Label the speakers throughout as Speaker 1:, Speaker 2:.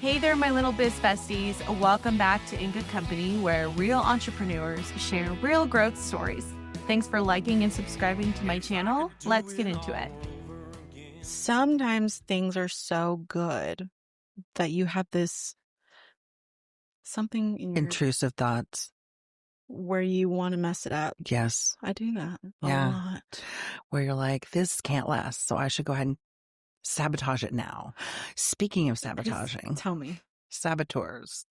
Speaker 1: Hey there, my little biz besties. Welcome back to In Good Company, where real entrepreneurs share real growth stories. Thanks for liking and subscribing to my channel. Let's get into it. Sometimes things are so good that you have this something in your
Speaker 2: Intrusive thoughts.
Speaker 1: where you want to mess it up.
Speaker 2: Yes.
Speaker 1: I do that a
Speaker 2: Yeah.
Speaker 1: lot.
Speaker 2: Where you're like, this can't last, so I should go ahead and sabotage it now. Speaking of sabotaging,
Speaker 1: Tell me.
Speaker 2: saboteurs.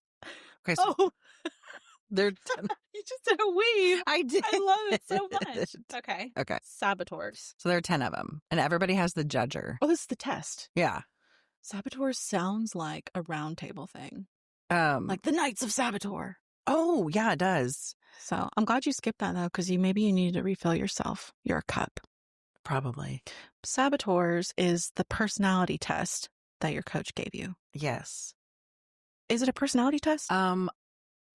Speaker 2: Okay, so
Speaker 1: Oh,
Speaker 2: they're
Speaker 1: you just did a weave.
Speaker 2: I did.
Speaker 1: I love it so much. Okay.
Speaker 2: Okay.
Speaker 1: Saboteurs.
Speaker 2: So there are 10 of them, and everybody has the judger.
Speaker 1: Oh, this is the test.
Speaker 2: Yeah.
Speaker 1: Saboteurs sounds like a round table thing.
Speaker 2: Like,
Speaker 1: Like the Knights of Saboteur.
Speaker 2: oh, yeah, it does.
Speaker 1: So I'm glad you skipped that, though, because maybe you need to refill your cup.
Speaker 2: Probably.
Speaker 1: Saboteurs is the personality test that your coach gave you.
Speaker 2: Yes.
Speaker 1: Is it a personality test?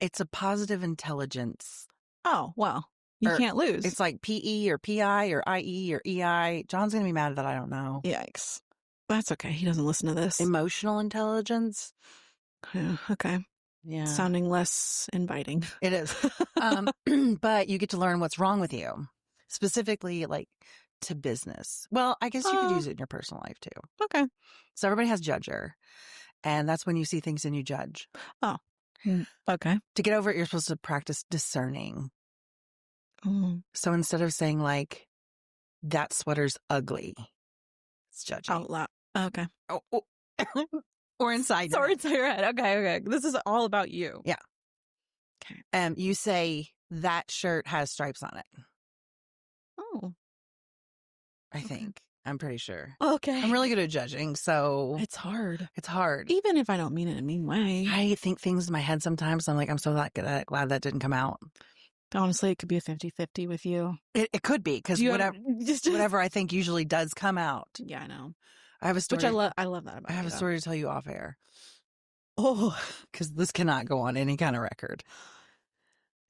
Speaker 2: It's a positive intelligence.
Speaker 1: Oh, well, you
Speaker 2: or
Speaker 1: can't lose.
Speaker 2: It's like PE or PI or IE or EI. John's going to be mad that I don't know.
Speaker 1: Yikes. That's okay. He doesn't listen to this.
Speaker 2: Emotional intelligence.
Speaker 1: Yeah, okay.
Speaker 2: Yeah.
Speaker 1: Sounding less inviting.
Speaker 2: It is. But you get to learn what's wrong with you, specifically like to business. Well, I guess you could use it in your personal life too.
Speaker 1: Okay.
Speaker 2: So everybody has judger, and that's when you see things and you judge.
Speaker 1: Oh, okay.
Speaker 2: To get over it, you're supposed to practice discerning.
Speaker 1: Mm.
Speaker 2: So instead of saying like, that sweater's ugly, it's judging.
Speaker 1: Out loud. Okay.
Speaker 2: Oh. Or inside.
Speaker 1: Or inside your head. Okay. This is all about you.
Speaker 2: Yeah.
Speaker 1: Okay.
Speaker 2: You say, that shirt has stripes on it.
Speaker 1: Oh.
Speaker 2: I think. I'm pretty sure.
Speaker 1: Okay.
Speaker 2: I'm really good at judging, so
Speaker 1: It's hard.
Speaker 2: it's hard.
Speaker 1: Even if I don't mean it in a mean way.
Speaker 2: I think things in my head sometimes. I'm like, I'm so glad that didn't come out.
Speaker 1: Honestly, it could be a 50-50 with you.
Speaker 2: It could be, because whatever I think usually does come out.
Speaker 1: Yeah, I know.
Speaker 2: I have a story.
Speaker 1: Which I love that about
Speaker 2: I have
Speaker 1: you,
Speaker 2: a story to tell you off air.
Speaker 1: Oh,
Speaker 2: Because this cannot go on any kind of record.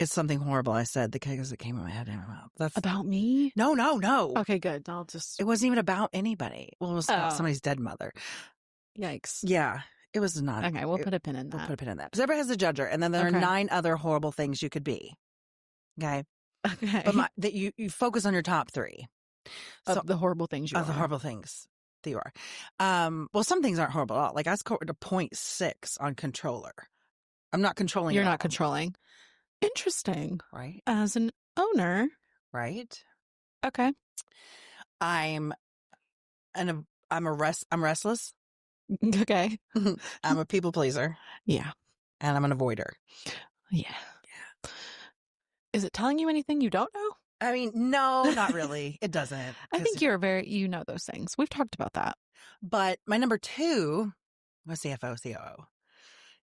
Speaker 2: It's something horrible I said because it came in my head and my mouth. That's
Speaker 1: about me?
Speaker 2: No.
Speaker 1: Okay, good. I'll just...
Speaker 2: It wasn't even about anybody. Well, it was about somebody's dead mother.
Speaker 1: Yikes.
Speaker 2: Yeah. It was not.
Speaker 1: Okay, we'll put a pin in that.
Speaker 2: We'll put a pin in that. So everybody has a judger, and then there are 9 other horrible things you could be. Okay.
Speaker 1: Okay.
Speaker 2: But that you focus on your top 3.
Speaker 1: Of the horrible things you are.
Speaker 2: Of the horrible things that you are. Well, some things aren't horrible at all. Like I scored a 0.6 on controller. I'm not controlling.
Speaker 1: You're not controlling. Interesting.
Speaker 2: Right.
Speaker 1: As an owner.
Speaker 2: Right.
Speaker 1: Okay.
Speaker 2: I'm restless.
Speaker 1: Okay.
Speaker 2: I'm a people pleaser.
Speaker 1: Yeah.
Speaker 2: And I'm an avoider.
Speaker 1: Yeah. Is it telling you anything you don't know?
Speaker 2: I mean, no, not really. It doesn't.
Speaker 1: I think you know those things. We've talked about that.
Speaker 2: But my number 2, my CFO, COO,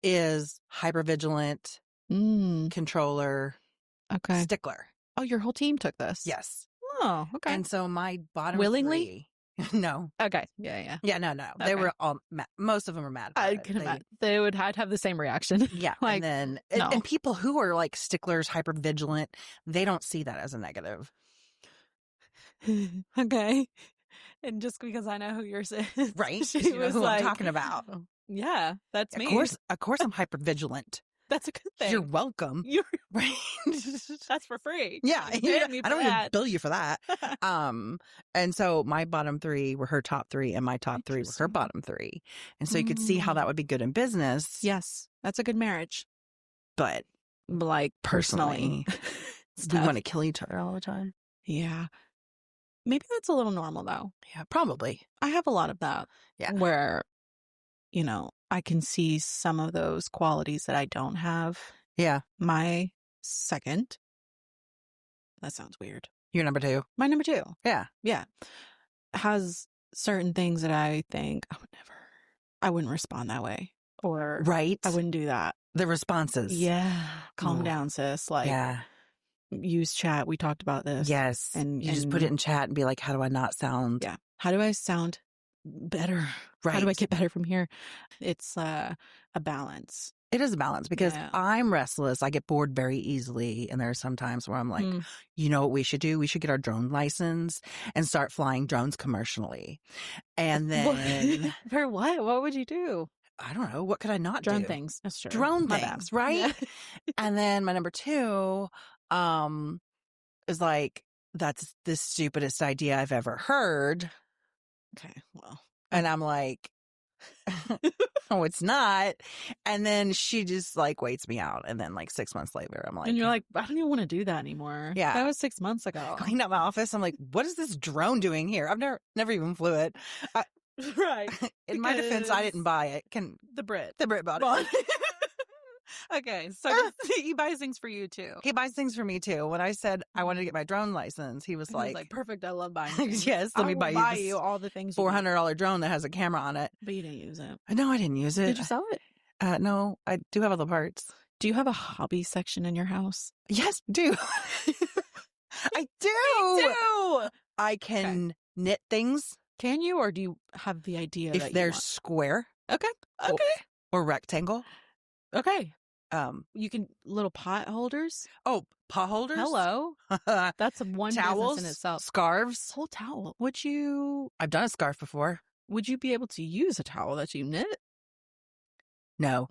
Speaker 2: is hypervigilant, controller,
Speaker 1: okay,
Speaker 2: stickler.
Speaker 1: Oh, your whole team took this?
Speaker 2: Yes.
Speaker 1: Oh, okay.
Speaker 2: And so my bottom
Speaker 1: willingly?
Speaker 2: 3, no.
Speaker 1: Okay. Yeah.
Speaker 2: Yeah, no.
Speaker 1: Okay.
Speaker 2: They were all most of them were mad about
Speaker 1: I
Speaker 2: it.
Speaker 1: can imagine. They would have the same reaction.
Speaker 2: Yeah.
Speaker 1: Like,
Speaker 2: and then
Speaker 1: no.
Speaker 2: and people who are like sticklers, hypervigilant, they don't see that as a negative.
Speaker 1: Okay. And just because I know who yours is.
Speaker 2: Right.
Speaker 1: She
Speaker 2: you know
Speaker 1: was
Speaker 2: who
Speaker 1: like,
Speaker 2: I'm talking about.
Speaker 1: Yeah, that's me.
Speaker 2: Of course I'm hypervigilant.
Speaker 1: That's a good thing.
Speaker 2: You're welcome.
Speaker 1: You're
Speaker 2: right.
Speaker 1: That's for free.
Speaker 2: Yeah.
Speaker 1: I don't need
Speaker 2: to bill you for that. And so my bottom 3 were her top 3, and my top 3 were her bottom 3. And so you could see how that would be good in business.
Speaker 1: Yes. That's a good marriage.
Speaker 2: But
Speaker 1: like personally
Speaker 2: we want to kill each other all the time.
Speaker 1: Yeah. Maybe that's a little normal though.
Speaker 2: Yeah, probably.
Speaker 1: I have a lot of that.
Speaker 2: Yeah.
Speaker 1: Where, I can see some of those qualities that I don't have.
Speaker 2: Yeah.
Speaker 1: My second. That sounds weird.
Speaker 2: Your number 2.
Speaker 1: My number 2.
Speaker 2: Yeah.
Speaker 1: Yeah. Has certain things that I think I wouldn't respond that way. Or
Speaker 2: right.
Speaker 1: I wouldn't do that.
Speaker 2: The responses.
Speaker 1: Yeah. Calm down, sis. Like,
Speaker 2: yeah.
Speaker 1: Use chat. We talked about this.
Speaker 2: Yes. And you just put it in chat and be like, how do I not sound?
Speaker 1: Yeah. How do I sound better?
Speaker 2: Right.
Speaker 1: How do I get better from here? It's a balance.
Speaker 2: It is a balance because I'm restless. I get bored very easily. And there are some times where I'm like, you know what we should do? We should get our drone license and start flying drones commercially. And then
Speaker 1: for what? What would you do?
Speaker 2: I don't know. What could I not
Speaker 3: Drone
Speaker 2: do?
Speaker 3: things. That's true.
Speaker 2: Drone
Speaker 3: My
Speaker 2: things,
Speaker 3: bad.
Speaker 2: right?
Speaker 3: Yeah.
Speaker 2: And then my number 2 is like, that's the stupidest idea I've ever heard.
Speaker 3: Okay. Well.
Speaker 2: And I'm like, oh, it's not. And then she just like waits me out. And then like 6 months later, I'm like,
Speaker 3: And you're like, I don't even want to do that anymore.
Speaker 2: Yeah.
Speaker 3: That was 6 months ago.
Speaker 2: cleaned up my office. I'm like, what is this drone doing here? I've never even flew it.
Speaker 3: Right.
Speaker 2: In my defense, I didn't buy it.
Speaker 3: The Brit
Speaker 2: bought it.
Speaker 3: Okay, so he buys things for you too.
Speaker 2: He buys things for me too. When I said I wanted to get my drone license, he was like,
Speaker 3: perfect. I love buying things.
Speaker 2: yes, let me buy you this
Speaker 3: all the things. You need.
Speaker 2: $400 drone that has a camera on it.
Speaker 3: But you didn't use it.
Speaker 2: No, I didn't use it.
Speaker 3: Did you sell it?
Speaker 2: No, I do have all the parts.
Speaker 3: Do you have a hobby section in your house?
Speaker 2: Yes, I do. I do.
Speaker 3: Me too.
Speaker 2: I can knit things
Speaker 3: Can you, or do you have the idea
Speaker 2: if
Speaker 3: that
Speaker 2: they're
Speaker 3: you want?
Speaker 2: square
Speaker 3: Okay. Okay.
Speaker 2: or rectangle.
Speaker 3: Okay. You can little pot holders.
Speaker 2: Oh, pot holders.
Speaker 3: Hello. That's one
Speaker 2: Towels
Speaker 3: business in itself.
Speaker 2: Scarves.
Speaker 3: Whole towel.
Speaker 2: I've done a scarf before.
Speaker 3: Would you be able to use a towel that you knit?
Speaker 2: No,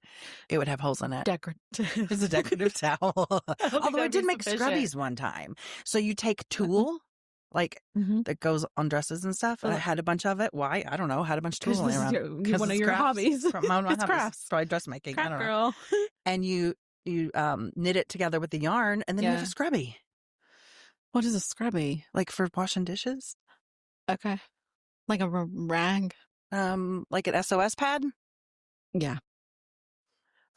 Speaker 2: it would have holes in it.
Speaker 3: Decorative.
Speaker 2: It's a decorative towel. Although I
Speaker 3: that'd
Speaker 2: did
Speaker 3: be
Speaker 2: make
Speaker 3: sufficient.
Speaker 2: scrubbies one time. So you take tulle, like
Speaker 3: Mhm.
Speaker 2: that goes on dresses and stuff. And I had a bunch of it. Why? I don't know. Had a bunch of tulle
Speaker 3: Because
Speaker 2: laying
Speaker 3: this
Speaker 2: around.
Speaker 3: is
Speaker 2: 'Cause
Speaker 3: one of
Speaker 2: it's
Speaker 3: your
Speaker 2: crafts.
Speaker 3: hobbies.
Speaker 2: From one of my
Speaker 3: It's
Speaker 2: hobbies.
Speaker 3: crafts.
Speaker 2: Probably dressmaking. I
Speaker 3: Craft
Speaker 2: don't know.
Speaker 3: girl.
Speaker 2: And you knit it together with the yarn, and then you have a
Speaker 3: Yeah.
Speaker 2: scrubby,
Speaker 3: What is a scrubby?
Speaker 2: like for washing dishes.
Speaker 3: Okay. Like a rag?
Speaker 2: Like an SOS pad.
Speaker 3: Yeah.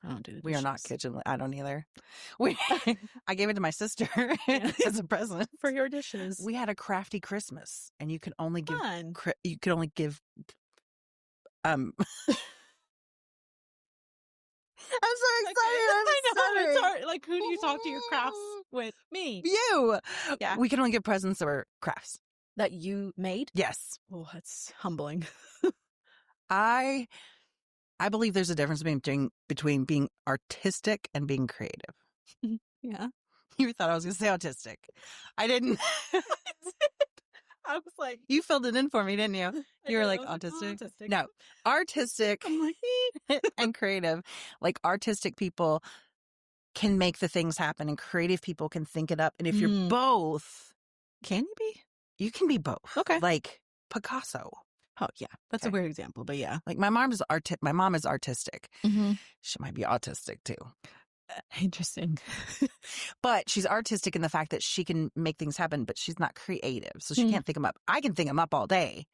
Speaker 3: I don't do the
Speaker 2: We are not
Speaker 3: dishes.
Speaker 2: kitchen. I don't either. I gave it to my sister as a present
Speaker 3: For your dishes.
Speaker 2: We had a crafty Christmas, and you could only give
Speaker 3: Fun.
Speaker 2: I'm so excited.
Speaker 3: I know.
Speaker 2: I'm
Speaker 3: It's
Speaker 2: sorry.
Speaker 3: hard. Like, who do you talk to your crafts with? Me.
Speaker 2: You.
Speaker 3: Yeah.
Speaker 2: We can only give presents that were crafts.
Speaker 3: That you made?
Speaker 2: Yes.
Speaker 3: Oh, that's humbling.
Speaker 2: I believe there's a difference between being artistic and being creative.
Speaker 3: Yeah.
Speaker 2: You thought I was going to say autistic. I didn't.
Speaker 3: I was like,
Speaker 2: You filled it in for me, didn't you?
Speaker 3: I
Speaker 2: You were
Speaker 3: did.
Speaker 2: like
Speaker 3: I was
Speaker 2: autistic.
Speaker 3: autistic.
Speaker 2: No, artistic
Speaker 3: I'm like,
Speaker 2: and creative. Like artistic people can make the things happen, and creative people can think it up. And if you're
Speaker 3: Mm.
Speaker 2: both,
Speaker 3: can you be?
Speaker 2: you can be both.
Speaker 3: Okay.
Speaker 2: Like Picasso.
Speaker 3: Oh, yeah. That's a
Speaker 2: Okay.
Speaker 3: weird example, but yeah.
Speaker 2: Like my mom is artistic.
Speaker 3: Mm-hmm.
Speaker 2: She might be autistic too.
Speaker 3: Interesting.
Speaker 2: But she's artistic in the fact that she can make things happen, but she's not creative. So she can't think them up. I can think them up all day,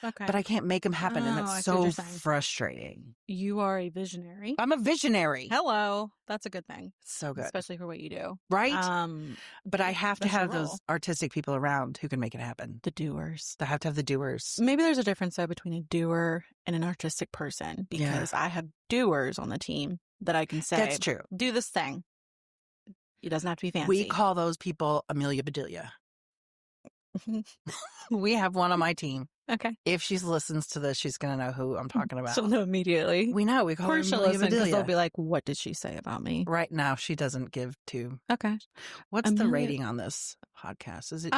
Speaker 3: Okay.
Speaker 2: but I can't make them happen. And
Speaker 3: Oh, I
Speaker 2: that's
Speaker 3: see what
Speaker 2: so
Speaker 3: you're saying.
Speaker 2: frustrating.
Speaker 3: You are a visionary.
Speaker 2: I'm a visionary.
Speaker 3: Hello. That's a good thing.
Speaker 2: So good.
Speaker 3: Especially for what you do.
Speaker 2: Right? But I have to
Speaker 3: that's your
Speaker 2: have those
Speaker 3: role.
Speaker 2: artistic people around who can make it happen.
Speaker 3: The doers.
Speaker 2: I have to have the doers.
Speaker 3: Maybe there's a difference though between a doer and an artistic person, because I have doers on the team that I can say,
Speaker 2: That's true.
Speaker 3: do this thing. It doesn't have to be fancy.
Speaker 2: We call those people Amelia Bedelia. We have one on my team.
Speaker 3: Okay.
Speaker 2: If she listens to this, she's going to know who I'm talking about.
Speaker 3: She'll know immediately.
Speaker 2: We know. We
Speaker 3: Of
Speaker 2: call her
Speaker 3: course she'll
Speaker 2: Amelia
Speaker 3: listen, because they'll
Speaker 2: Bedelia.
Speaker 3: be like, what did she say about me?
Speaker 2: Right now, she doesn't give to.
Speaker 3: Okay.
Speaker 2: What's the
Speaker 3: Amelia-
Speaker 2: rating on this podcast? Is it G?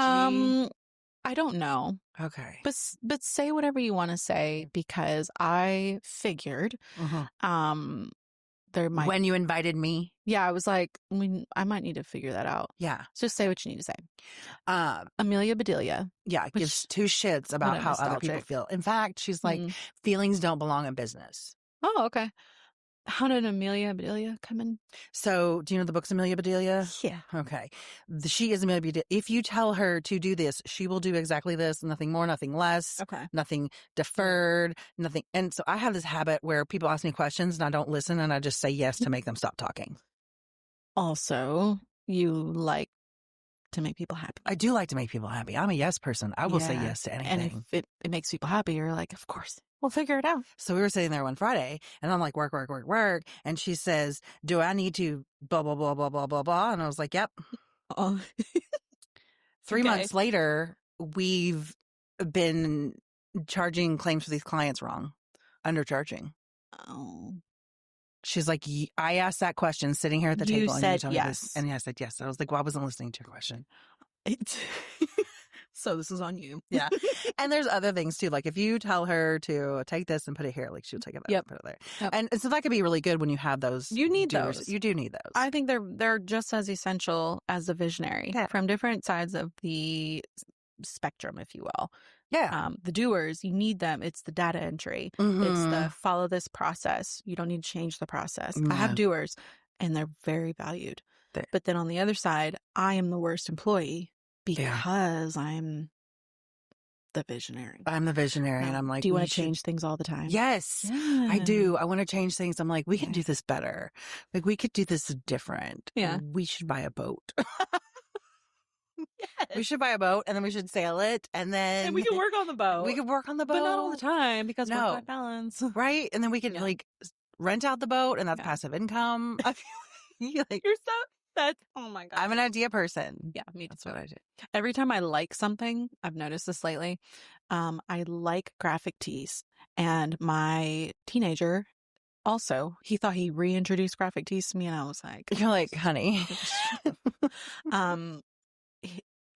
Speaker 3: I don't know.
Speaker 2: Okay.
Speaker 3: But say whatever you want to say, because I figured
Speaker 2: Mhm.
Speaker 3: there might
Speaker 2: When you invited me?
Speaker 3: I was like, I might need to figure that out.
Speaker 2: Yeah.
Speaker 3: Just say what you need to say.
Speaker 2: Uh,
Speaker 3: Amelia Bedelia.
Speaker 2: yeah.
Speaker 3: Which-
Speaker 2: Gives two shits about
Speaker 3: what a
Speaker 2: how other people
Speaker 3: nostalgic.
Speaker 2: feel. In fact, she's like,
Speaker 3: Mm.
Speaker 2: feelings don't belong in business.
Speaker 3: Oh, okay. How did Amelia Bedelia come in?
Speaker 2: So, do you know the book's Amelia Bedelia?
Speaker 3: Yeah.
Speaker 2: Okay. She is Amelia Bedelia. If you tell her to do this, she will do exactly this, nothing more, nothing less,
Speaker 3: Okay.
Speaker 2: nothing deferred, nothing. And so I have this habit where people ask me questions and I don't listen and I just say yes to make them stop talking.
Speaker 3: Also, you like to make people happy.
Speaker 2: I do like to make people happy. I'm a yes person. I will say
Speaker 3: Yeah.
Speaker 2: yes to
Speaker 3: And
Speaker 2: anything.
Speaker 3: if it makes people happy, you're like, of course, we'll figure it out.
Speaker 2: So we were sitting there one Friday and I'm like, work. And she says, do I need to blah, blah, blah, blah, blah, blah, blah. And I was like, yep.
Speaker 3: Oh.
Speaker 2: 3
Speaker 3: Okay.
Speaker 2: months later, we've been charging claims for these clients wrong, undercharging.
Speaker 3: Oh.
Speaker 2: She's like, I asked that question sitting here at the
Speaker 3: You
Speaker 2: table. And
Speaker 3: said
Speaker 2: you told me
Speaker 3: yes.
Speaker 2: this. And I said yes. I was like, well, I wasn't listening to your question.
Speaker 3: It's So this is on you.
Speaker 2: Yeah. And there's other things too. Like if you tell her to take this and put it here, like she'll take it back and put it there.
Speaker 3: Yep.
Speaker 2: And so that could be really good when you have those.
Speaker 3: You need
Speaker 2: doers.
Speaker 3: those.
Speaker 2: You do need those.
Speaker 3: I think they're just as essential as the visionary from different sides of the spectrum, if you will.
Speaker 2: Yeah.
Speaker 3: The doers, you need them. It's the data entry.
Speaker 2: Mm-hmm.
Speaker 3: It's the follow this process. You don't need to change the process. I have doers and they're very valued. But then on the other side, I am the worst employee because I'm the visionary.
Speaker 2: I'm the visionary. And I'm like,
Speaker 3: do you want to change things all the time?
Speaker 2: Yes, I do. I want to change things. I'm like, we can do this better. Like we could do this different.
Speaker 3: Yeah.
Speaker 2: We should buy a boat. We should buy a boat and then we should sail it and then
Speaker 3: we can work on the boat.
Speaker 2: We could work on the boat.
Speaker 3: But not all the time because work-life balance.
Speaker 2: Right? And then we could like rent out the boat and that's passive income. I feel like
Speaker 3: you're so that's oh my God.
Speaker 2: I'm an idea person.
Speaker 3: Yeah, me too.
Speaker 2: That's what I do.
Speaker 3: Every time I like something, I've noticed this lately. I like graphic tees. And my teenager also, he thought he reintroduced graphic tees to me and I was like,
Speaker 2: you're like, honey.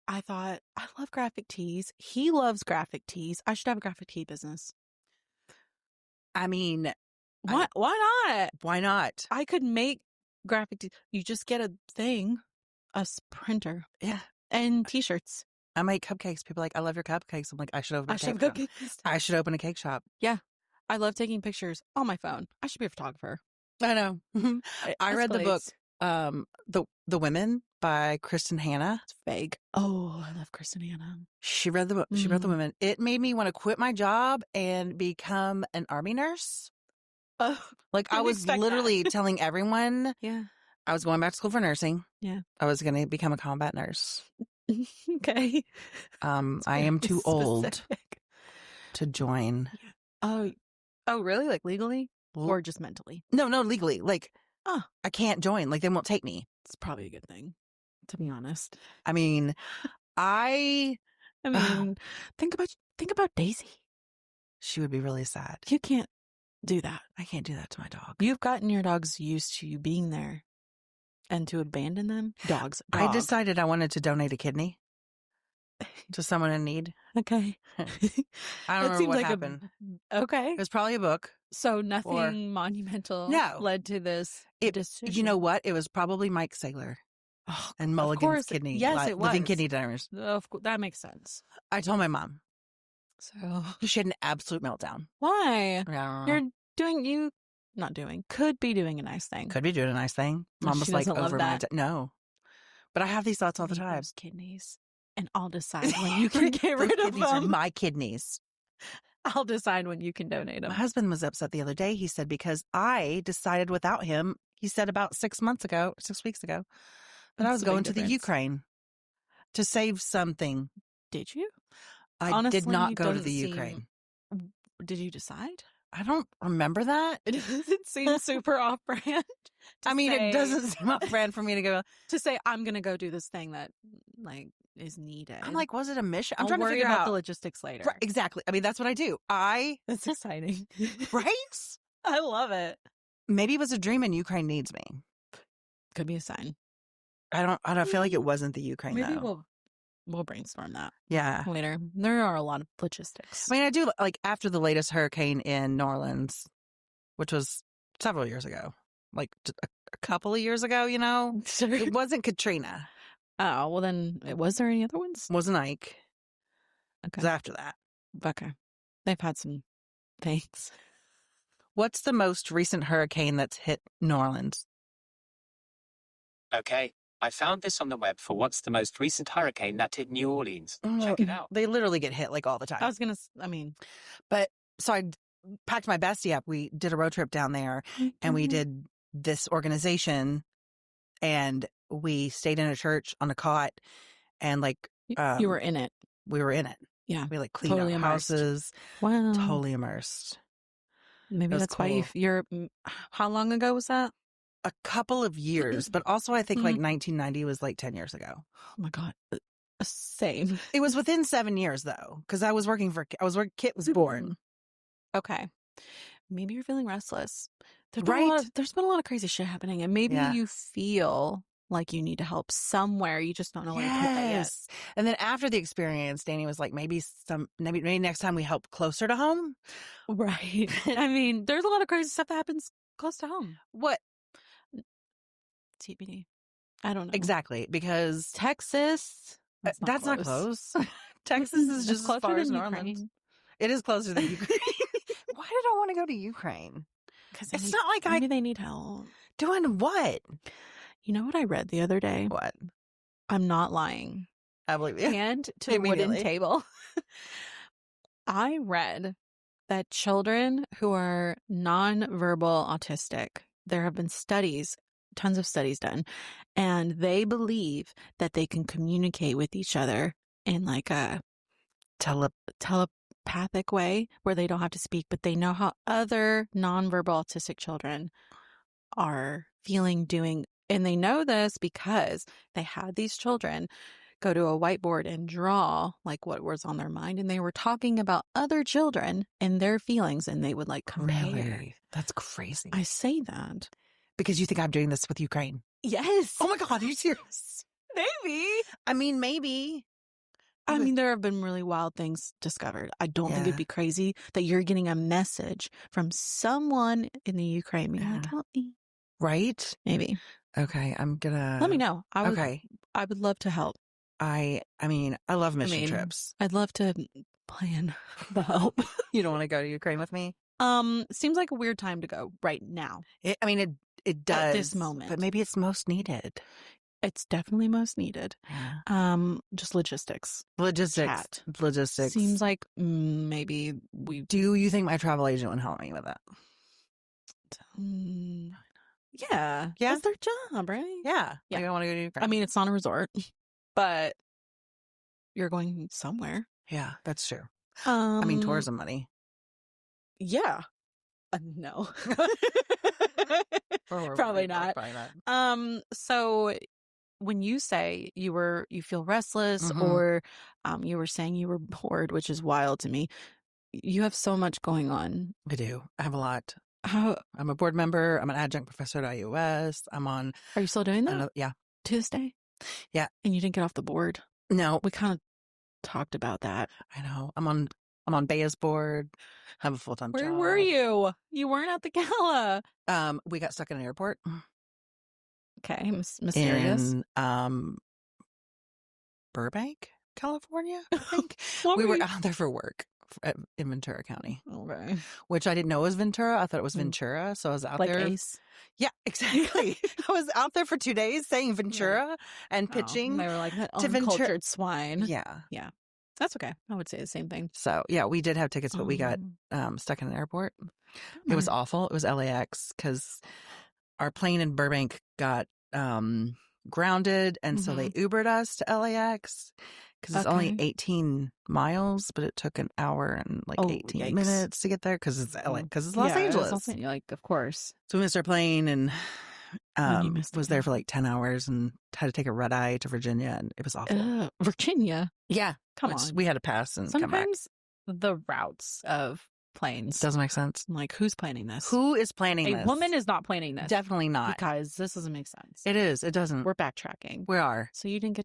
Speaker 3: I thought, I love graphic tees. He loves graphic tees. I should have a graphic tee business.
Speaker 2: I mean,
Speaker 3: why not?
Speaker 2: Why not?
Speaker 3: I could make graphic tees. You just get a thing, a printer.
Speaker 2: Yeah.
Speaker 3: And t-shirts.
Speaker 2: I make cupcakes. People are like, I love your cupcakes. I'm like, I should open a cake shop. I should open a cake shop.
Speaker 3: Yeah. I love taking pictures on my phone. I should be a photographer.
Speaker 2: I know. I read the book, The Women by Kristen Hanna.
Speaker 3: It's vague. Oh, I love Kristen Hanna.
Speaker 2: She read the book. She wrote The Women. It made me want to quit my job and become an army nurse. Like I was literally telling everyone I was going back to school for nursing.
Speaker 3: Yeah.
Speaker 2: I was going to become a combat nurse.
Speaker 3: Okay.
Speaker 2: I am too old to join.
Speaker 3: Oh, really? Like legally or just mentally?
Speaker 2: No, legally. Like, I can't join. Like, they won't take me.
Speaker 3: It's probably a good thing, to be honest.
Speaker 2: I mean,
Speaker 3: think about Daisy.
Speaker 2: She would be really sad.
Speaker 3: You can't do that.
Speaker 2: I can't do that to my dog.
Speaker 3: You've gotten your dogs used to you being there, and to abandon them. Dogs.
Speaker 2: I decided I wanted to donate a kidney to someone in need.
Speaker 3: Okay.
Speaker 2: I don't remember what happened.
Speaker 3: Okay.
Speaker 2: It was probably a book.
Speaker 3: So nothing monumental led to this decision.
Speaker 2: You know what? It was probably Mike Saylor and Mulligan's Kidney.
Speaker 3: Yes, it was.
Speaker 2: Living Kidney Dinners.
Speaker 3: That makes sense.
Speaker 2: I told my mom.
Speaker 3: So
Speaker 2: she had an absolute meltdown.
Speaker 3: Why?
Speaker 2: You're
Speaker 3: could be doing a nice thing.
Speaker 2: Could be doing a nice thing. Mom was like over my no. But I have these thoughts all the time.
Speaker 3: Kidneys. And I'll decide when you can get rid of them.
Speaker 2: Are my kidneys.
Speaker 3: I'll decide when you can donate them.
Speaker 2: My husband was upset the other day. He said, because I decided without him, he said about 6 weeks ago, that I was going to the Ukraine to save something.
Speaker 3: Did you?
Speaker 2: I did not go to the Ukraine.
Speaker 3: Did you decide?
Speaker 2: I don't remember that.
Speaker 3: It doesn't seem super off-brand.
Speaker 2: It doesn't seem off-brand for me to go.
Speaker 3: To say, I'm going to go do this thing that, like, is needed.
Speaker 2: I'm like, was it a mission?
Speaker 3: I'm trying to figure out the logistics later.
Speaker 2: Right, exactly. I mean, that's what I do.
Speaker 3: That's exciting.
Speaker 2: Right?
Speaker 3: I love it.
Speaker 2: Maybe it was a dream and Ukraine needs me.
Speaker 3: Could be a sign.
Speaker 2: I don't feel like it wasn't the Ukraine,
Speaker 3: Maybe
Speaker 2: though.
Speaker 3: We'll brainstorm that.
Speaker 2: Yeah.
Speaker 3: Later. There are a lot of logistics.
Speaker 2: I mean, I do, like, after the latest hurricane in New Orleans, which was several years ago, like a couple of years ago, you know?
Speaker 3: Sure.
Speaker 2: It wasn't Katrina.
Speaker 3: Oh, well then, was there any other ones?
Speaker 2: Wasn't Ike.
Speaker 3: Okay.
Speaker 2: It was after that.
Speaker 3: Okay. They've had some things.
Speaker 2: What's the most recent hurricane that's hit New Orleans?
Speaker 4: Okay. I found this on the web for what's the most recent hurricane that hit New Orleans. Check it out.
Speaker 2: They literally get hit like all the time. But so I packed my bestie up. We did a road trip down there and we did this organization and we stayed in a church on a cot and like.
Speaker 3: You were in it.
Speaker 2: We were in it.
Speaker 3: Yeah.
Speaker 2: We like cleaned
Speaker 3: totally
Speaker 2: our houses.
Speaker 3: Wow.
Speaker 2: Totally immersed.
Speaker 3: Maybe that's cool. Why how long ago was that?
Speaker 2: A couple of years, but also I think like 1990 was like 10 years ago.
Speaker 3: Oh my God. Same.
Speaker 2: It was within 7 years though, because I was where Kit was born.
Speaker 3: Okay. Maybe you're feeling restless. There's
Speaker 2: right.
Speaker 3: There's been a lot of crazy shit happening and maybe you feel like you need to help somewhere. You just don't know where to put that yet.
Speaker 2: And then after the experience, Danny was like, maybe next time we help closer to home.
Speaker 3: Right. I mean, there's a lot of crazy stuff that happens close to home.
Speaker 2: What?
Speaker 3: TBD. I don't know.
Speaker 2: Exactly. Because
Speaker 3: Texas.
Speaker 2: That's not close. Texas is just
Speaker 3: closer
Speaker 2: as far as
Speaker 3: than
Speaker 2: Norland.
Speaker 3: Ukraine.
Speaker 2: It is closer than Ukraine. Why did I want to go to Ukraine?
Speaker 3: Because
Speaker 2: it's not like
Speaker 3: maybe they need help.
Speaker 2: Doing what?
Speaker 3: You know what I read the other day?
Speaker 2: What?
Speaker 3: I'm not lying.
Speaker 2: I believe you.
Speaker 3: Hand to the wooden table. I read that children who are nonverbal autistic, there have been studies, tons of studies done, and they believe that they can communicate with each other in like a telepathic way where they don't have to speak, but they know how other nonverbal autistic children are feeling, doing. And they know this because they had these children go to a whiteboard and draw like what was on their mind. And they were talking about other children and their feelings, and they would like compare.
Speaker 2: Really? That's crazy.
Speaker 3: I say that.
Speaker 2: Because you think I'm doing this with Ukraine?
Speaker 3: Yes.
Speaker 2: Oh my God, are you serious?
Speaker 3: Maybe.
Speaker 2: I mean, maybe.
Speaker 3: I mean, there have been really wild things discovered. I don't think it'd be crazy that you're getting a message from someone in the Ukraine being like, help me.
Speaker 2: Right?
Speaker 3: Maybe.
Speaker 2: Okay, I'm gonna...
Speaker 3: Let me know. I would love to help.
Speaker 2: I mean, I love mission trips.
Speaker 3: I'd love to plan the help.
Speaker 2: You don't want to go to Ukraine with me?
Speaker 3: Seems like a weird time to go right now.
Speaker 2: It does.
Speaker 3: At this moment.
Speaker 2: But maybe it's most needed.
Speaker 3: It's definitely most needed.
Speaker 2: Yeah.
Speaker 3: Just logistics.
Speaker 2: Logistics.
Speaker 3: Seems like maybe we...
Speaker 2: Do you think my travel agent would help me with that?
Speaker 3: Yeah. That's their job, right?
Speaker 2: Yeah. I don't want to go to Ukraine.
Speaker 3: I mean, it's not a resort, but you're going somewhere.
Speaker 2: Yeah, that's true. I mean, tourism money.
Speaker 3: Yeah. No. Probably not. So when you say you feel restless or you were saying you were bored, which is wild to me, you have so much going on.
Speaker 2: I do. I have a lot.
Speaker 3: How?
Speaker 2: I'm a board member. I'm an adjunct professor at IUS. I'm on...
Speaker 3: Are you still doing that?
Speaker 2: Yeah.
Speaker 3: To this day?
Speaker 2: Yeah.
Speaker 3: And you didn't get off the board?
Speaker 2: No.
Speaker 3: We kind of talked about that.
Speaker 2: I know. I'm on Baya's board. I have a full-time job.
Speaker 3: Where were you? You weren't at the gala.
Speaker 2: We got stuck in an airport.
Speaker 3: Okay. Mysterious.
Speaker 2: In Burbank, California, I think. We were out there for work in Ventura County.
Speaker 3: Okay.
Speaker 2: Which I didn't know was Ventura. I thought it was Ventura. So I was out there.
Speaker 3: Ace.
Speaker 2: Yeah, exactly. I was out there for 2 days saying Ventura and pitching.
Speaker 3: And they were like, that
Speaker 2: to
Speaker 3: uncultured swine.
Speaker 2: Yeah.
Speaker 3: Yeah. That's okay. I would say the same thing.
Speaker 2: So, yeah, we did have tickets, but we got stuck in an airport. It was awful. It was LAX because our plane in Burbank got grounded. And so they Ubered us to LAX because it's only 18 miles, but it took an hour and 18 minutes to get there because it's LA, because it's Los Angeles.
Speaker 3: Of course.
Speaker 2: So we missed our plane and was there for 10 hours and had to take a red eye to Virginia, and it was awful.
Speaker 3: Virginia?
Speaker 2: Yeah.
Speaker 3: Come on.
Speaker 2: We had to pass and come back.
Speaker 3: Sometimes the routes of planes
Speaker 2: doesn't make sense.
Speaker 3: Like, who's planning this?
Speaker 2: Who is planning this?
Speaker 3: A woman is not planning this.
Speaker 2: Definitely not.
Speaker 3: Because this doesn't make sense.
Speaker 2: It is. It doesn't.
Speaker 3: We're backtracking.
Speaker 2: We are.
Speaker 3: So you couldn't go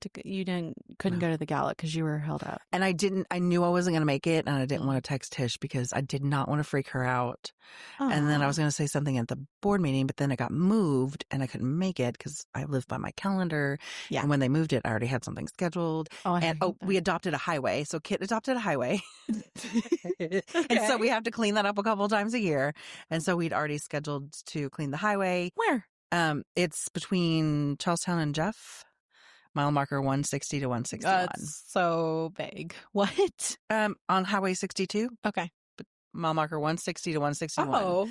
Speaker 3: to the gala because you were held up.
Speaker 2: And I knew I wasn't going to make it, and I didn't want to text Tish because I did not want to freak her out. And then I was going to say something at the board meeting, but then it got moved and I couldn't make it because I live by my calendar. Yeah. And when they moved it, I already had something scheduled. We adopted a highway. So Kit adopted a highway. Okay. And so we have to clean that up a couple times a year. And so we'd already scheduled to clean the highway.
Speaker 3: Where?
Speaker 2: It's between Charlestown and Jeff. Mile marker 160 to 161.
Speaker 3: That's so vague. What?
Speaker 2: On Highway 62.
Speaker 3: Okay.
Speaker 2: Mile marker 160 to 161.
Speaker 3: Oh,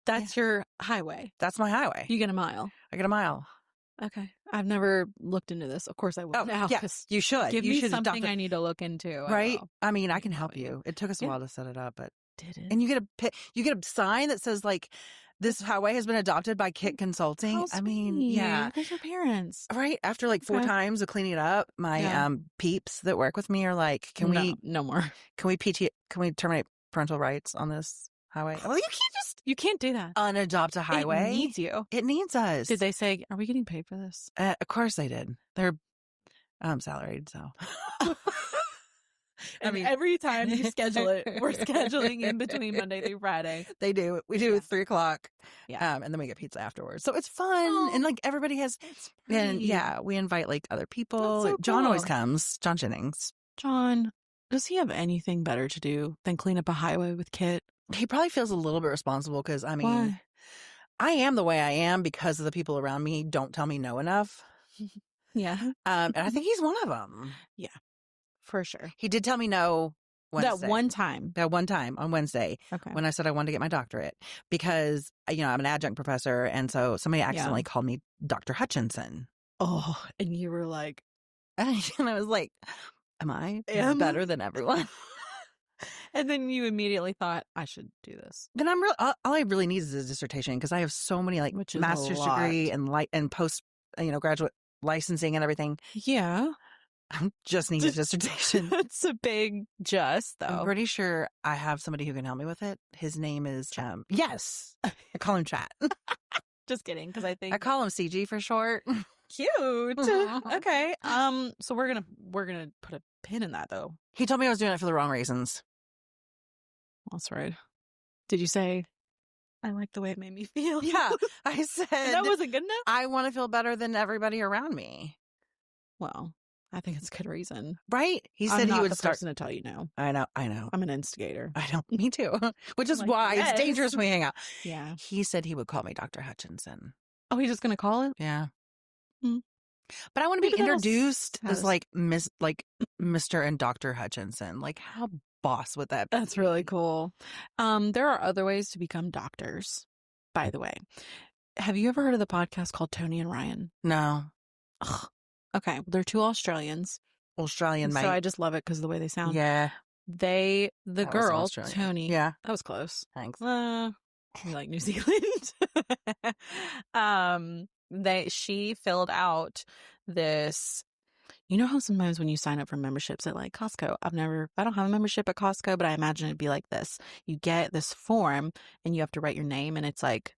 Speaker 3: that's your highway.
Speaker 2: That's my highway.
Speaker 3: You get a mile.
Speaker 2: I get a mile.
Speaker 3: Okay. I've never looked into this. Of course I will now.
Speaker 2: Yeah, you should.
Speaker 3: Give me something I need to look into.
Speaker 2: Right? I mean, I can help you. It took us a while to set it up, but
Speaker 3: did it?
Speaker 2: And you get a sign that says this highway has been adopted by Kit Consulting.
Speaker 3: I mean, yeah. There's your parents.
Speaker 2: Right? After 4 times of cleaning it up, my peeps that work with me are like,
Speaker 3: no more.
Speaker 2: Can we terminate parental rights on this highway? Well, you can't just
Speaker 3: You can't do that.
Speaker 2: unadopt a highway.
Speaker 3: It needs you.
Speaker 2: It needs us.
Speaker 3: Did they say, are we getting paid for this?
Speaker 2: Of course they did. They're salaried, so.
Speaker 3: I mean, every time you schedule it, we're scheduling in between Monday through Friday.
Speaker 2: They do. We do 3:00. Yeah. And then we get pizza afterwards. So it's fun. And like everybody has, and yeah, we invite like other people.
Speaker 3: So
Speaker 2: John always
Speaker 3: cool.
Speaker 2: comes. John Jennings.
Speaker 3: John, does he have anything better to do than clean up a highway with Kit?
Speaker 2: He probably feels a little bit responsible because, I mean,
Speaker 3: Why?
Speaker 2: I am the way I am because of the people around me don't tell me no enough.
Speaker 3: Yeah.
Speaker 2: And I think he's one of them.
Speaker 3: Yeah, for sure.
Speaker 2: He did tell me no Wednesday.
Speaker 3: That one time.
Speaker 2: That one time on Wednesday
Speaker 3: Okay.
Speaker 2: when I said I wanted to get my doctorate because, you know, I'm an adjunct professor. And so somebody accidentally called me Dr. Hutchinson.
Speaker 3: Oh, and you were like,
Speaker 2: And I was like, am I better than everyone?
Speaker 3: and then you immediately thought, I should do this.
Speaker 2: Then I'm all I really need is a dissertation because I have so many like
Speaker 3: Which is
Speaker 2: master's degree and post, graduate licensing and everything.
Speaker 3: Yeah.
Speaker 2: I just need a dissertation.
Speaker 3: It's a big just, though.
Speaker 2: I'm pretty sure I have somebody who can help me with it. His name is, yes, I call him Chat.
Speaker 3: Just kidding, because I think
Speaker 2: I call him CG for short.
Speaker 3: cute. Okay. So we're gonna put a pin in that, though.
Speaker 2: He told me I was doing it for the wrong reasons.
Speaker 3: That's right. Did you say, I like the way it made me feel?
Speaker 2: Yeah, I said
Speaker 3: that wasn't good enough.
Speaker 2: I want to feel better than everybody around me.
Speaker 3: Well, I think it's a good reason.
Speaker 2: Right? He
Speaker 3: I'm
Speaker 2: said
Speaker 3: not
Speaker 2: he would
Speaker 3: the
Speaker 2: start
Speaker 3: person to tell you no.
Speaker 2: I know.
Speaker 3: I'm an instigator.
Speaker 2: I know. Me too. Which is
Speaker 3: Like,
Speaker 2: why
Speaker 3: yes.
Speaker 2: it's dangerous when we hang out.
Speaker 3: Yeah.
Speaker 2: He said he would call me Dr. Hutchinson.
Speaker 3: Oh, he's just gonna call it?
Speaker 2: Yeah.
Speaker 3: Hmm.
Speaker 2: But I want to be
Speaker 3: Maybe that'll
Speaker 2: introduced as
Speaker 3: satisfy-
Speaker 2: like Mr. and Dr. Hutchinson. Like how boss would that be?
Speaker 3: That's really cool. There are other ways to become doctors, by the way. Have you ever heard of the podcast called Tony and Ryan?
Speaker 2: No.
Speaker 3: Ugh. Okay. They're two Australians.
Speaker 2: Australian mate.
Speaker 3: So I just love it because of the way they sound.
Speaker 2: Yeah.
Speaker 3: The
Speaker 2: That was
Speaker 3: girl,
Speaker 2: Australian.
Speaker 3: Tony.
Speaker 2: Yeah.
Speaker 3: That was close.
Speaker 2: Thanks.
Speaker 3: We like New Zealand. She filled out this. You know how sometimes when you sign up for memberships at like Costco, I don't have a membership at Costco, but I imagine it'd be like this. You get this form and you have to write your name and it's like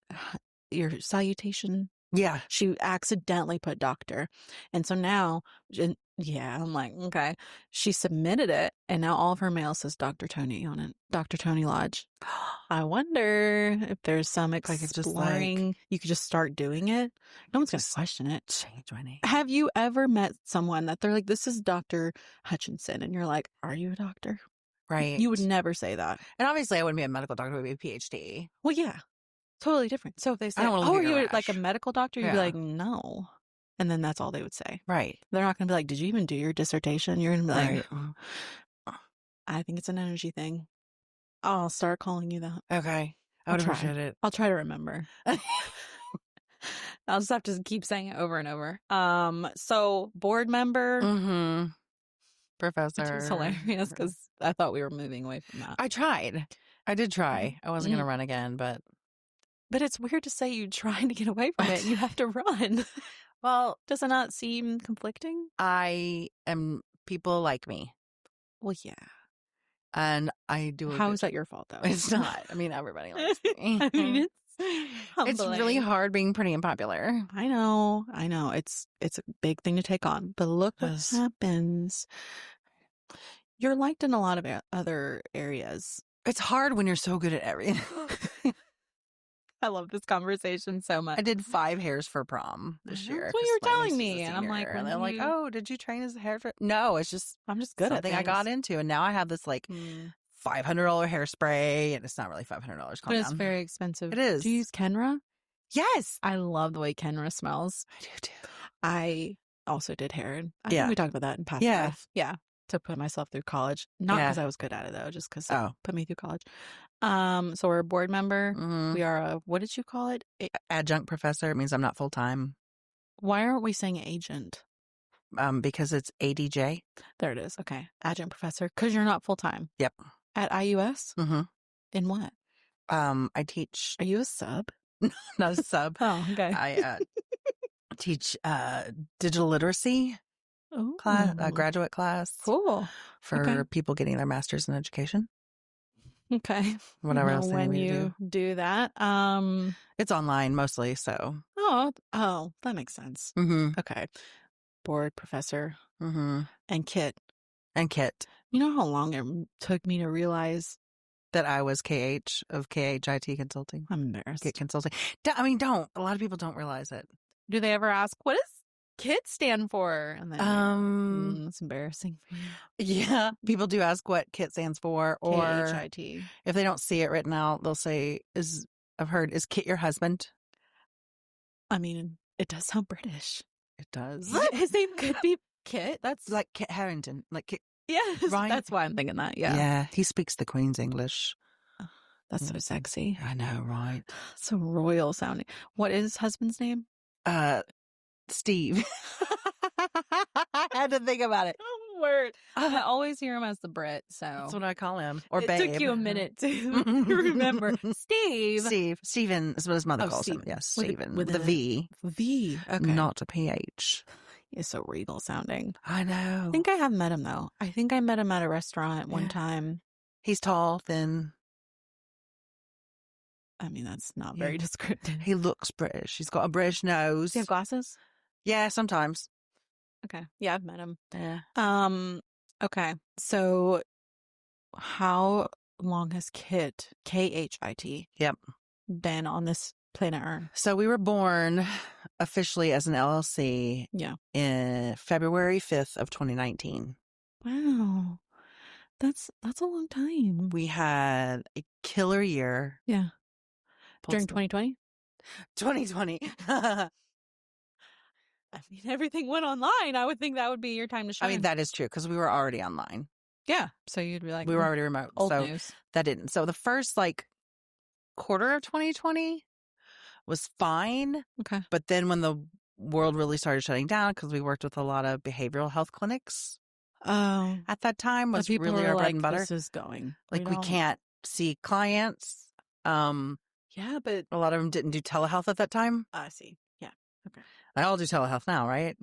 Speaker 3: your salutation.
Speaker 2: Yeah.
Speaker 3: She accidentally put doctor. And so now, I'm like, okay. She submitted it and now all of her mail says Dr. Tony on it. Dr. Tony Lodge. I wonder if there's some exploring. You could just start doing it. No one's going to question it.
Speaker 2: Change my name.
Speaker 3: Have you ever met someone that they're like, this is Dr. Hutchinson? And you're like, are you a doctor?
Speaker 2: Right.
Speaker 3: You would never say that.
Speaker 2: And obviously I wouldn't be a medical doctor. I would be a PhD.
Speaker 3: Well, yeah. Totally different. So if they say,
Speaker 2: don't wanna
Speaker 3: oh,
Speaker 2: look
Speaker 3: are
Speaker 2: at your
Speaker 3: you like a
Speaker 2: rash.
Speaker 3: medical doctor? You'd
Speaker 2: Yeah.
Speaker 3: be like, no. And then that's all they would say.
Speaker 2: Right.
Speaker 3: They're not going to be like, did you even do your dissertation? You're going to be like,
Speaker 2: Right.
Speaker 3: I think it's an energy thing. I'll start calling you that.
Speaker 2: Okay. I
Speaker 3: I'll
Speaker 2: would
Speaker 3: try.
Speaker 2: appreciate it.
Speaker 3: I'll try to remember. I'll just have to keep saying it over and over. So board member.
Speaker 2: Mm-hmm. Professor.
Speaker 3: Which is hilarious because I thought we were moving away from that.
Speaker 2: I tried. I did try. I wasn't going to run again, but
Speaker 3: it's weird to say you trying to get away from it. You have to run.
Speaker 2: well,
Speaker 3: Does it not seem conflicting?
Speaker 2: people like me.
Speaker 3: Well, yeah.
Speaker 2: And I do.
Speaker 3: How is that your fault, though?
Speaker 2: It's not. I mean, everybody likes me.
Speaker 3: I mean,
Speaker 2: it's really hard being pretty unpopular.
Speaker 3: I know. It's a big thing to take on. But look what happens. You're liked in a lot of other areas.
Speaker 2: It's hard when you're so good at everything.
Speaker 3: I love this conversation so much.
Speaker 2: I did 5 hairs for prom this year.
Speaker 3: That's what you were
Speaker 2: 'cause my
Speaker 3: telling
Speaker 2: niece was
Speaker 3: me.
Speaker 2: a
Speaker 3: And I'm like,
Speaker 2: senior, and they're like, oh, did you train as a hairdresser? No, it's just
Speaker 3: I'm just good at
Speaker 2: something I got into. And now I have this like $500 hairspray, and it's not really $500.
Speaker 3: But it's very expensive.
Speaker 2: It is.
Speaker 3: Do you use Kenra?
Speaker 2: Yes.
Speaker 3: I love the way Kenra smells.
Speaker 2: I do too.
Speaker 3: I also did hair. I think we talked about that in past life. Yeah. To put myself through college. Not because I was good at it, though, just because it put me through college. So we're a board member.
Speaker 2: Mm-hmm.
Speaker 3: We are what did you call it?
Speaker 2: Adjunct professor. It means I'm not full time.
Speaker 3: Why aren't we saying agent?
Speaker 2: Because it's ADJ.
Speaker 3: There it is. Okay. Adjunct professor. Because you're not full time.
Speaker 2: Yep.
Speaker 3: At IUS?
Speaker 2: Mm-hmm.
Speaker 3: In what?
Speaker 2: I teach.
Speaker 3: Are you a sub?
Speaker 2: Not a sub.
Speaker 3: Oh, okay.
Speaker 2: I teach digital literacy class, graduate class.
Speaker 3: Cool.
Speaker 2: For people getting their master's in education.
Speaker 3: Okay.
Speaker 2: Whatever else they
Speaker 3: when
Speaker 2: need me to
Speaker 3: you do that.
Speaker 2: It's online mostly, so.
Speaker 3: Oh, that makes sense.
Speaker 2: Mm-hmm.
Speaker 3: Okay. Board professor
Speaker 2: Mm-hmm.
Speaker 3: and Kit.
Speaker 2: And Kit.
Speaker 3: You know how long it took me to realize
Speaker 2: that I was KH of KHIT Consulting?
Speaker 3: I'm embarrassed.
Speaker 2: Kit Consulting. Don't. A lot of people don't realize it.
Speaker 3: Do they ever ask, what does KIT stand for? And then it's embarrassing for you.
Speaker 2: Yeah, people do ask what KIT stands for, or
Speaker 3: KHIT.
Speaker 2: if they don't see it written out, they'll say, I've heard, is Kit your husband?
Speaker 3: I mean, it does sound British.
Speaker 2: It does.
Speaker 3: His name could be Kit. That's
Speaker 2: like Kit Harington. Like Kit.
Speaker 3: Yes, right? That's why I'm thinking that. Yeah.
Speaker 2: Yeah, he speaks the Queen's English.
Speaker 3: Oh, that's so sexy.
Speaker 2: I know, right?
Speaker 3: So royal sounding. What is his husband's name?
Speaker 2: Steve. I had to think about it.
Speaker 3: Oh, word. I always hear him as the Brit, so
Speaker 2: that's what I call him. Or
Speaker 3: it
Speaker 2: babe.
Speaker 3: took you a minute to remember.
Speaker 2: Steven is what his mother calls him. Yes, Steven. With a V.
Speaker 3: V. Okay.
Speaker 2: Not a PH.
Speaker 3: He's so regal sounding.
Speaker 2: I know.
Speaker 3: I think I have met him, though. I think I met him at a restaurant one time.
Speaker 2: He's tall, thin.
Speaker 3: I mean, that's not very descriptive.
Speaker 2: He looks British. He's got a British nose.
Speaker 3: Does he have glasses?
Speaker 2: Yeah, sometimes.
Speaker 3: Okay. Yeah, I've met him.
Speaker 2: Yeah.
Speaker 3: Okay. So how long has KIT, KHIT, been on this planet Earth?
Speaker 2: So we were born officially as an LLC in February 5th of 2019.
Speaker 3: Wow. That's a long time.
Speaker 2: We had a killer year.
Speaker 3: Yeah. During 2020?
Speaker 2: 2020.
Speaker 3: I mean, everything went online. I would think that would be your time to shine.
Speaker 2: I mean, that is true because we were already online.
Speaker 3: Yeah. So you'd be like,
Speaker 2: we were already remote.
Speaker 3: Old
Speaker 2: so
Speaker 3: news.
Speaker 2: That didn't. So the first quarter of 2020 was fine.
Speaker 3: Okay.
Speaker 2: But then when the world really started shutting down, because we worked with a lot of behavioral health clinics at that time, was really our bread and butter.
Speaker 3: This is going.
Speaker 2: We can't see clients.
Speaker 3: Yeah, but
Speaker 2: a lot of them didn't do telehealth at that time.
Speaker 3: I see. Yeah. Okay.
Speaker 2: I all do telehealth now, right?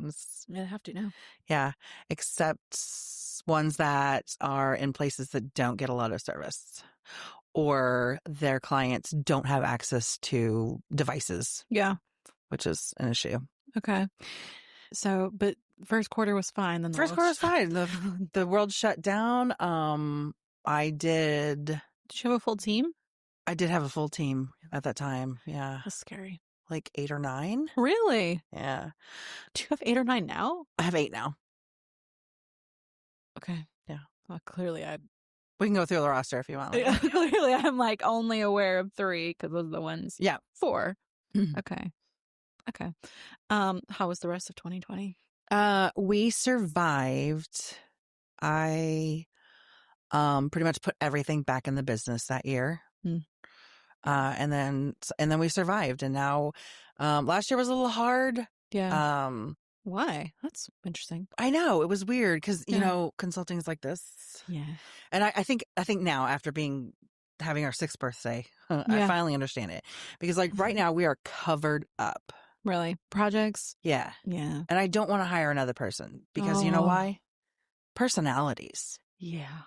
Speaker 3: I have to now.
Speaker 2: Yeah, except ones that are in places that don't get a lot of service, or their clients don't have access to devices.
Speaker 3: Yeah,
Speaker 2: which is an issue.
Speaker 3: Okay. So, but first quarter was fine. Then
Speaker 2: first quarter was fine. The world shut down. I did.
Speaker 3: Did you have a full team?
Speaker 2: I did have a full team at that time. Yeah.
Speaker 3: That's scary.
Speaker 2: Like 8 or 9.
Speaker 3: Really?
Speaker 2: Yeah.
Speaker 3: Do you have 8 or 9 now?
Speaker 2: I have 8 now.
Speaker 3: Okay.
Speaker 2: Yeah.
Speaker 3: Well, clearly
Speaker 2: we can go through the roster if you want.
Speaker 3: Clearly I'm only aware of 3 because those are the ones.
Speaker 2: Yeah.
Speaker 3: 4. Okay. Okay. How was the rest of 2020?
Speaker 2: We survived. I pretty much put everything back in the business that year. And then we survived. And now last year was a little hard.
Speaker 3: Yeah. Why? That's interesting.
Speaker 2: I know. It was weird because, you know, consulting is like this.
Speaker 3: Yeah.
Speaker 2: And I think now after having our 6th birthday, I finally understand it. Because right now we are covered up.
Speaker 3: Really? Projects?
Speaker 2: Yeah.
Speaker 3: Yeah.
Speaker 2: And I don't want to hire another person because you know why? Personalities.
Speaker 3: Yeah.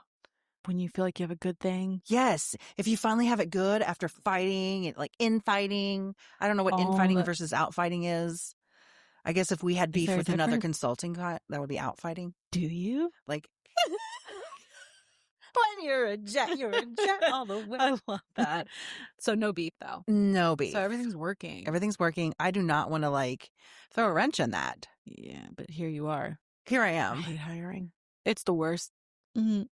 Speaker 3: When you feel like you have a good thing.
Speaker 2: Yes. If you finally have it good after fighting, infighting. I don't know what infighting versus outfighting is. I guess if we had beef with another consulting guy, that would be outfighting.
Speaker 3: Do you?
Speaker 2: When you're a jet all the way.
Speaker 3: I love that. So no beef though.
Speaker 2: No beef.
Speaker 3: So everything's working.
Speaker 2: Everything's working. I do not want to throw a wrench in that.
Speaker 3: Yeah, but here you are.
Speaker 2: Here I am.
Speaker 3: I hate hiring. It's the worst.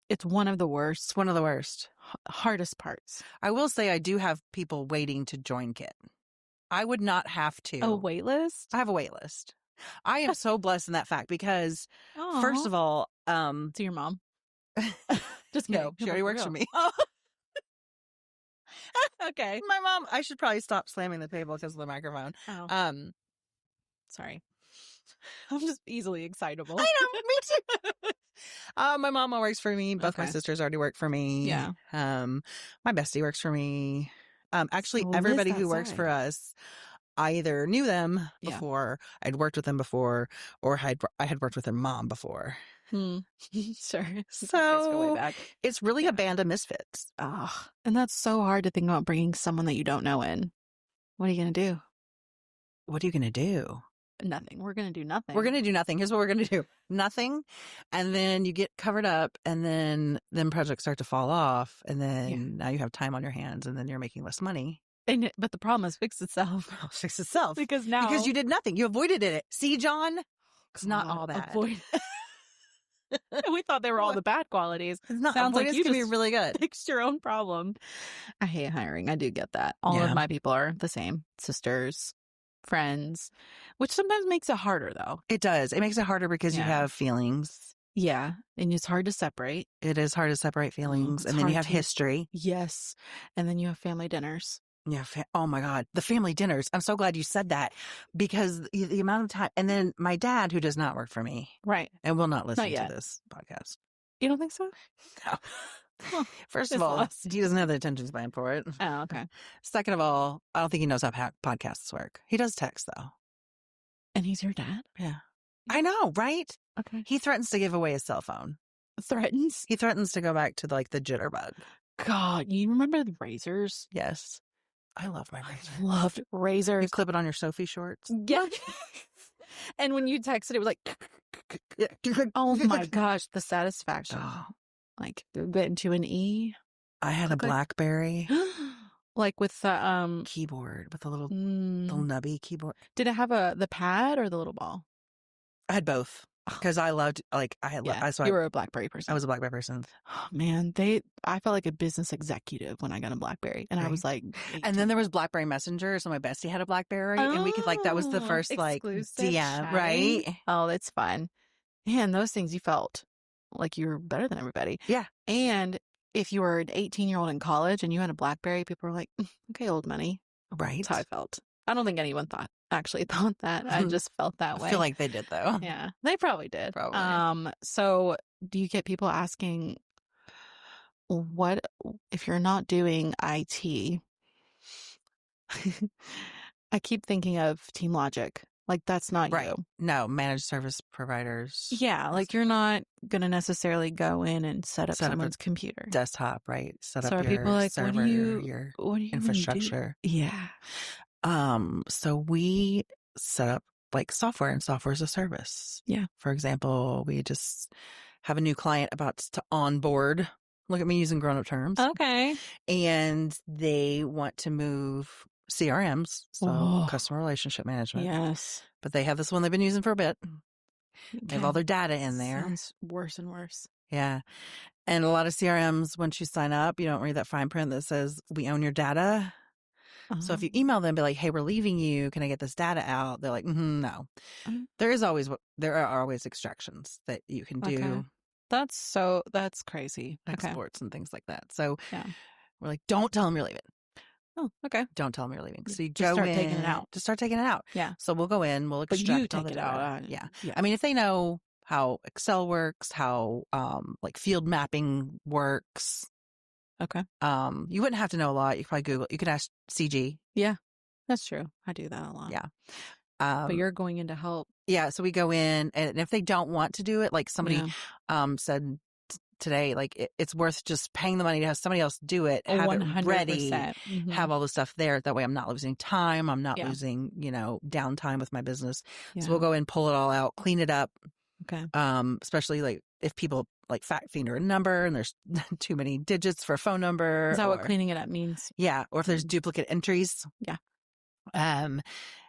Speaker 3: It's one of the worst.
Speaker 2: It's one of the worst.
Speaker 3: Hardest parts.
Speaker 2: I will say I do have people waiting to join Kit. I would not have to.
Speaker 3: A wait list?
Speaker 2: I have a wait list. I am so blessed in that fact because, first of all,
Speaker 3: to your mom. Just
Speaker 2: no, she already works for me.
Speaker 3: Oh. Okay.
Speaker 2: My mom, I should probably stop slamming the table because of the microphone.
Speaker 3: Oh. Sorry. I'm just easily excitable.
Speaker 2: I know, me too. My mama works for me. Both my sisters already work for me.
Speaker 3: Yeah.
Speaker 2: My bestie works for me. Actually, everybody who works for us, I either knew them before, I'd worked with them before, or I had worked with their mom before.
Speaker 3: Sure.
Speaker 2: So it's really a band of misfits.
Speaker 3: Oh, and that's so hard to think about bringing someone that you don't know in. What are you going to do?
Speaker 2: What are you going to do?
Speaker 3: Nothing. We're going to do nothing.
Speaker 2: We're going to do nothing. Here's what we're going to do. Nothing. And then you get covered up and then projects start to fall off. And then now you have time on your hands and then you're making less money.
Speaker 3: But the problem has fixed itself.
Speaker 2: Fix itself.
Speaker 3: Because you
Speaker 2: did nothing. You avoided it. See, John? It's not all bad.
Speaker 3: We thought they were all the bad qualities.
Speaker 2: It's not.
Speaker 3: Sounds like you
Speaker 2: can
Speaker 3: just
Speaker 2: be really good.
Speaker 3: fixed your own problem. I hate hiring. I do get that. All of my people are the same. Sisters, friends, which sometimes makes it harder, though.
Speaker 2: It does. It makes it harder because you have feelings.
Speaker 3: Yeah. And it's hard to separate.
Speaker 2: It is hard to separate feelings. And then you have history.
Speaker 3: Yes. And then you have family dinners.
Speaker 2: Yeah. Oh my God. The family dinners. I'm so glad you said that because the amount of time. And then my dad, who does not work for me.
Speaker 3: Right.
Speaker 2: And will not listen to this podcast.
Speaker 3: You don't think so?
Speaker 2: No. First of all, he doesn't have the attention span for it.
Speaker 3: Oh, okay.
Speaker 2: Second of all, I don't think he knows how podcasts work. He does text, though.
Speaker 3: And he's your dad?
Speaker 2: Yeah. I know, right?
Speaker 3: Okay.
Speaker 2: He threatens to give away his cell phone.
Speaker 3: Threatens?
Speaker 2: He threatens to go back to, the jitterbug.
Speaker 3: God, you remember the razors?
Speaker 2: Yes. I love my razor.
Speaker 3: I loved razors.
Speaker 2: You clip it on your Sophie shorts?
Speaker 3: Yeah. And when you texted, it was like, oh my gosh, the satisfaction.
Speaker 2: Oh.
Speaker 3: Like, getting to an E.
Speaker 2: I had a BlackBerry.
Speaker 3: Like with the
Speaker 2: keyboard, with the little nubby keyboard.
Speaker 3: Did it have the pad or the little ball?
Speaker 2: I had both. Because I loved,
Speaker 3: you were a BlackBerry person.
Speaker 2: I was a BlackBerry person.
Speaker 3: Oh, man. I felt like a business executive when I got a BlackBerry. And I was like 18.
Speaker 2: And then there was BlackBerry Messenger. So my bestie had a BlackBerry. And we could, that was the first, DM,
Speaker 3: chatting.
Speaker 2: right?
Speaker 3: Oh, that's fun. Man, those things you felt like you were better than everybody.
Speaker 2: Yeah.
Speaker 3: And if you were an 18-year-old in college and you had a BlackBerry, people were like, okay, old money.
Speaker 2: Right.
Speaker 3: That's how I felt. I don't think anyone actually thought that. I just felt that way.
Speaker 2: I feel like they did, though.
Speaker 3: Yeah, they probably did.
Speaker 2: Probably.
Speaker 3: So do you get people asking, what if you're not doing IT? I keep thinking of Team Logic. Like, that's not you.
Speaker 2: No, managed service providers.
Speaker 3: Yeah, you're not going to necessarily go in and set up someone's computer.
Speaker 2: Desktop, right? Set up
Speaker 3: your people
Speaker 2: server, your infrastructure.
Speaker 3: Yeah.
Speaker 2: So we set up software and software as a service.
Speaker 3: Yeah.
Speaker 2: For example, we just have a new client about to onboard. Look at me using grown-up terms.
Speaker 3: Okay.
Speaker 2: And they want to move CRMs, so customer relationship management.
Speaker 3: Yes.
Speaker 2: But they have this one they've been using for a bit. They have all their data in there.
Speaker 3: Sounds worse and worse.
Speaker 2: Yeah. And a lot of CRMs, once you sign up, you don't read that fine print that says, we own your data. So if you email them, be like, hey, we're leaving you. Can I get this data out? They're like, no. There are always extractions that you can do.
Speaker 3: Okay. That's crazy.
Speaker 2: Exports and things like that. So we're like, don't tell them you're leaving.
Speaker 3: Oh, okay.
Speaker 2: Don't tell them you're leaving. So you
Speaker 3: just
Speaker 2: go
Speaker 3: start
Speaker 2: in.
Speaker 3: taking it out.
Speaker 2: Just start taking it out.
Speaker 3: Yeah.
Speaker 2: So we'll go in, we'll extract all the data.
Speaker 3: But you take it out.
Speaker 2: Yeah. I mean, if they know how Excel works, how field mapping works.
Speaker 3: Okay.
Speaker 2: You wouldn't have to know a lot. You could probably Google. You could ask CG.
Speaker 3: Yeah, that's true. I do that a lot.
Speaker 2: Yeah.
Speaker 3: But you're going in to help.
Speaker 2: Yeah. So we go in, and if they don't want to do it, like somebody said today, it's worth just paying the money to have somebody else do it, have 100%. It ready, have all the stuff there. That way I'm not losing time. I'm not losing, downtime with my business. Yeah. So we'll go in, pull it all out, clean it up.
Speaker 3: Okay.
Speaker 2: Especially if people fat finger a number and there's too many digits for a phone number.
Speaker 3: Is that what cleaning it up means?
Speaker 2: Yeah. Or if there's duplicate entries.
Speaker 3: Yeah.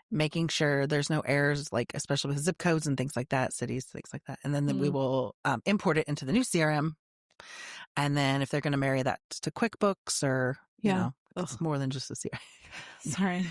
Speaker 2: Making sure there's no errors, especially with zip codes and things like that, cities, things like that. And then we will import it into the new CRM. And then if they're going to marry that to QuickBooks or, it's more than just a CRM.
Speaker 3: Sorry.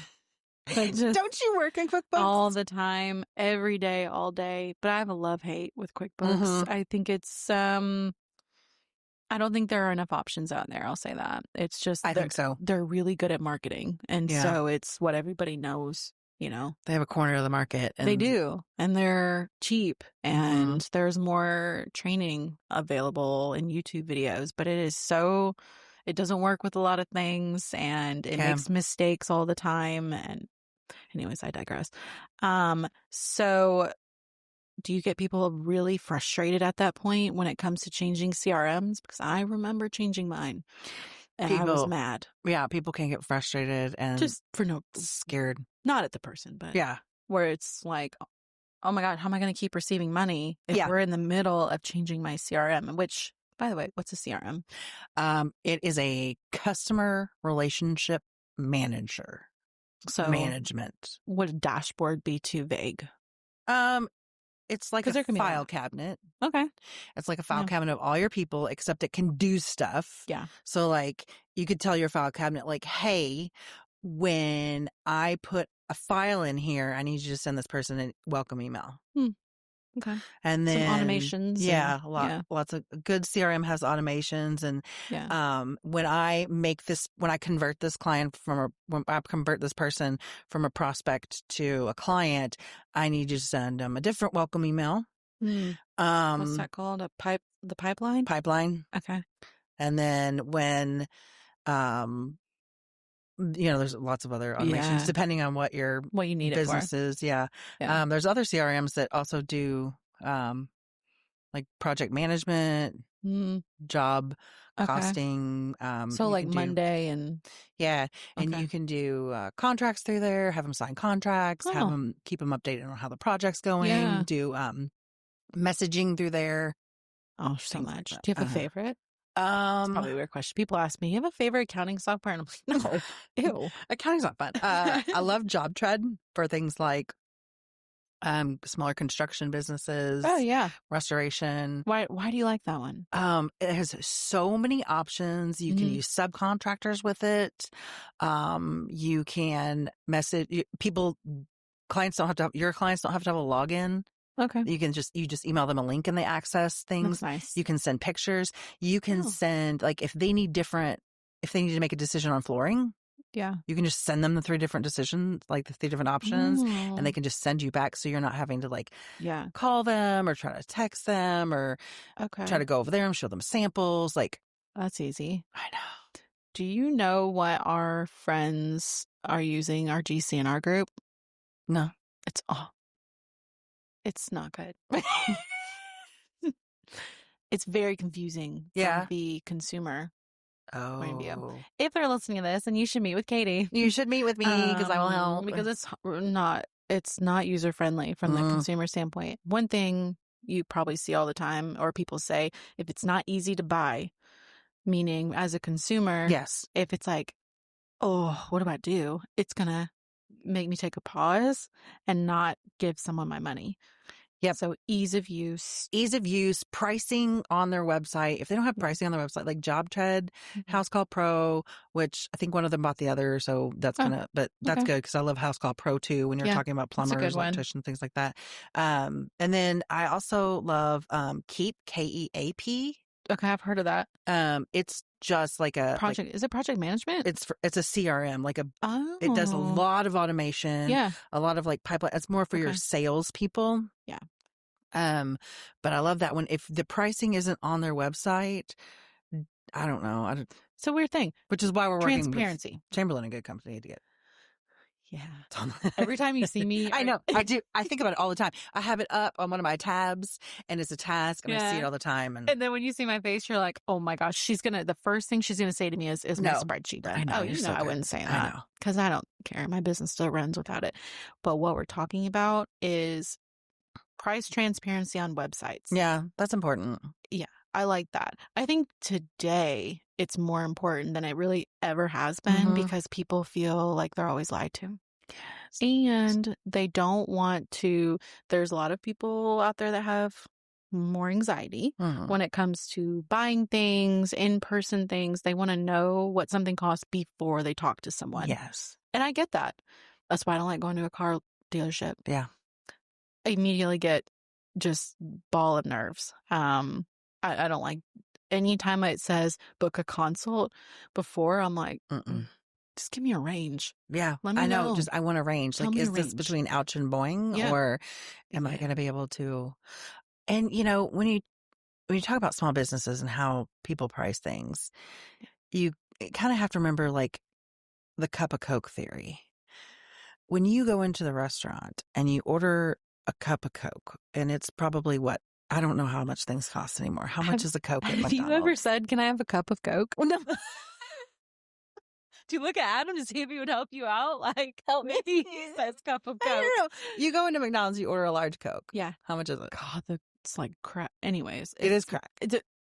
Speaker 2: Don't you work in QuickBooks?
Speaker 3: All the time, every day, all day. But I have a love-hate with QuickBooks. I think it's, I don't think there are enough options out there. I'll say that. It's just,
Speaker 2: I think so.
Speaker 3: They're really good at marketing. And so it's what everybody knows. They
Speaker 2: have a corner of the market.
Speaker 3: And they do. And they're cheap. And there's more training available in YouTube videos. But it doesn't work with a lot of things. And it makes mistakes all the time. And anyways, I digress. So do you get people really frustrated at that point when it comes to changing CRMs? Because I remember changing mine and I was mad.
Speaker 2: Yeah, people can get frustrated and
Speaker 3: just for
Speaker 2: scared.
Speaker 3: Not at the person, but
Speaker 2: yeah,
Speaker 3: where it's like, oh my God, how am I going to keep receiving money if we're in the middle of changing my CRM? Which, by the way, what's a CRM?
Speaker 2: It is a customer relationship manager.
Speaker 3: So
Speaker 2: management.
Speaker 3: Would a dashboard be too vague?
Speaker 2: It's like a file cabinet.
Speaker 3: Okay.
Speaker 2: It's like a file cabinet of all your people, except it can do stuff.
Speaker 3: Yeah.
Speaker 2: So like you could tell your file cabinet, like, hey, when I put a file in here, I need you to send this person a welcome email.
Speaker 3: Okay.
Speaker 2: And then
Speaker 3: some automations.
Speaker 2: Yeah, lots of good CRM has automations. And when I convert this client when I convert this person from a prospect to a client, I need you to send them a different welcome email.
Speaker 3: What's that called? The pipeline?
Speaker 2: Pipeline.
Speaker 3: Okay.
Speaker 2: And then when there's lots of other automations depending on what your
Speaker 3: you need
Speaker 2: business is. Yeah. There's other CRMs that also do like project management, job costing.
Speaker 3: So like Monday and
Speaker 2: and you can do contracts through there, have them sign contracts, keep them updated on how the project's going, do messaging through there.
Speaker 3: Oh, so much. Do you have a favorite? It's probably a weird question. People ask me, you have a favorite accounting software? And I'm like, no. Ew.
Speaker 2: Accounting's not fun. I love JobTread for things like smaller construction businesses.
Speaker 3: Oh, yeah.
Speaker 2: Restoration.
Speaker 3: Why do you like that one?
Speaker 2: It has so many options. You can use subcontractors with it. You can message people. Your clients don't have to have a login.
Speaker 3: Okay.
Speaker 2: You just email them a link and they access things.
Speaker 3: That's nice.
Speaker 2: You can send pictures. You can send, like, if they need to make a decision on flooring.
Speaker 3: Yeah.
Speaker 2: You can just send them the 3 different decisions, like the 3 different options, and they can just send you back. So you're not having to call them or try to text them or try to go over there and show them samples. Like,
Speaker 3: that's easy.
Speaker 2: I know.
Speaker 3: Do you know what our friends are using our GC in our group?
Speaker 2: No.
Speaker 3: It's not good. It's very confusing for the consumer point of view. If they're listening to this, and you should meet with Katie.
Speaker 2: You should meet with me because I will help.
Speaker 3: Because it's not user friendly from the consumer standpoint. One thing you probably see all the time, or people say, if it's not easy to buy, meaning as a consumer, if it's like, oh, what do I do? It's gonna make me take a pause and not give someone my money.
Speaker 2: Yep.
Speaker 3: So ease of use,
Speaker 2: pricing on their website. If they don't have pricing on their website, like JobTread, House Call Pro, which I think one of them bought the other, so that's but that's good because I love House Call Pro too. When you're talking about plumbers, electricians, things like that. And then I also love Keep, KEAP.
Speaker 3: Okay, I've heard of that.
Speaker 2: It's just like a
Speaker 3: project. Is it project management?
Speaker 2: It's a CRM. It does a lot of automation.
Speaker 3: Yeah,
Speaker 2: a lot of pipeline. It's more for your sales people.
Speaker 3: Yeah.
Speaker 2: But I love that one. If the pricing isn't on their website, I don't know.
Speaker 3: It's a weird thing,
Speaker 2: which is why we're working
Speaker 3: transparency.
Speaker 2: With Chamberlain and Good Company to get.
Speaker 3: Yeah. Every time you see me,
Speaker 2: I know. I do. I think about it all the time. I have it up on one of my tabs and it's a task and I see it all the time. And
Speaker 3: then when you see my face, you're like, oh my gosh, the first thing she's going to say to me is my spreadsheet.
Speaker 2: I know.
Speaker 3: I wouldn't say that because I don't care. My business still runs without it. But what we're talking about is price transparency on websites.
Speaker 2: Yeah, that's important.
Speaker 3: Yeah, I like that. I think today it's more important than it really ever has been because people feel like they're always lied to. Yes. And they don't want to. There's a lot of people out there that have more anxiety when it comes to buying things, in-person things. They want to know what something costs before they talk to someone.
Speaker 2: Yes.
Speaker 3: And I get that. That's why I don't like going to a car dealership.
Speaker 2: Yeah.
Speaker 3: I immediately get just ball of nerves. I don't like anytime it says book a consult before, I'm like, just give me a range.
Speaker 2: Yeah.
Speaker 3: Let me know.
Speaker 2: I want a range.
Speaker 3: Tell
Speaker 2: like,
Speaker 3: me
Speaker 2: is
Speaker 3: a
Speaker 2: this
Speaker 3: range.
Speaker 2: between ouch and boing or am I going to be able to? And when you talk about small businesses and how people price things, you kind of have to remember the cup of Coke theory. When you go into the restaurant and you order a cup of Coke, and it's probably what, I don't know how much things cost anymore. How much is a Coke at
Speaker 3: Have
Speaker 2: McDonald's?
Speaker 3: you ever said, "Can I have a cup of Coke?"
Speaker 2: Oh, no.
Speaker 3: Do you look at Adam to see if he would help you out? Like, help me. He says cup of Coke.
Speaker 2: I don't know. You go into McDonald's, you order a large Coke.
Speaker 3: Yeah.
Speaker 2: How much is it?
Speaker 3: God, it's like crap. Anyways.
Speaker 2: It is crack.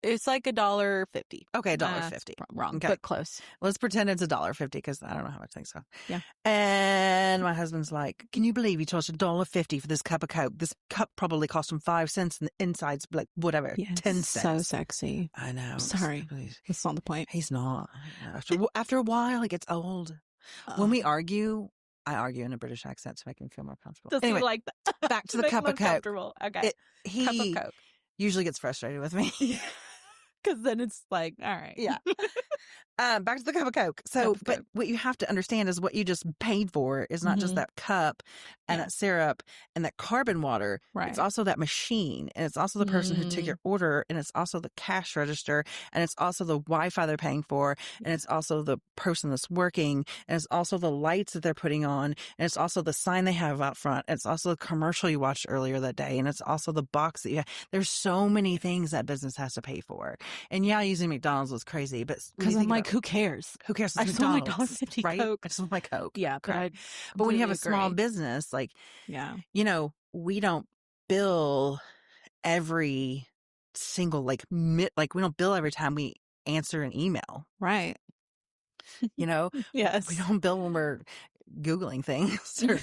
Speaker 3: It's like $1.50.
Speaker 2: Okay, $1.50.
Speaker 3: Wrong,
Speaker 2: okay.
Speaker 3: but close.
Speaker 2: Let's pretend it's $1.50 because I don't know how much things cost.
Speaker 3: Yeah.
Speaker 2: And my husband's like, "Can you believe he charged $1.50 for this cup of Coke? This cup probably cost him 5 cents and the inside's like whatever,
Speaker 3: Yeah,
Speaker 2: 10
Speaker 3: so
Speaker 2: cents."
Speaker 3: sexy.
Speaker 2: I know.
Speaker 3: Sorry. That's not the point.
Speaker 2: He's not. After a while, it gets old. When we argue, I argue in a British accent to make him feel more comfortable.
Speaker 3: Does
Speaker 2: anyway,
Speaker 3: he like that?
Speaker 2: back to the cup of Coke.
Speaker 3: Okay.
Speaker 2: He
Speaker 3: cup of Coke.
Speaker 2: usually gets frustrated with me.
Speaker 3: Because then it's like, all right.
Speaker 2: Yeah. Back to the cup of Coke. So, but what you have to understand is what you just paid for is not just that cup and that syrup and that carbon water.
Speaker 3: Right.
Speaker 2: It's also that machine, and it's also the person who took your order, and it's also the cash register, and it's also the Wi-Fi they're paying for, and it's also the person that's working, and it's also the lights that they're putting on, and it's also the sign they have out front. And it's also the commercial you watched earlier that day, and it's also the box that you have. There's so many things that business has to pay for. And yeah, using McDonald's was crazy, but
Speaker 3: because I'm like, who cares?
Speaker 2: Who cares?
Speaker 3: I just want my $1.50
Speaker 2: right?
Speaker 3: Coke.
Speaker 2: I just want my Coke.
Speaker 3: Yeah,
Speaker 2: but when you have a small business, like, we don't bill every single like we don't bill every time we answer an email,
Speaker 3: right?
Speaker 2: Yes, we don't bill when we're Googling things or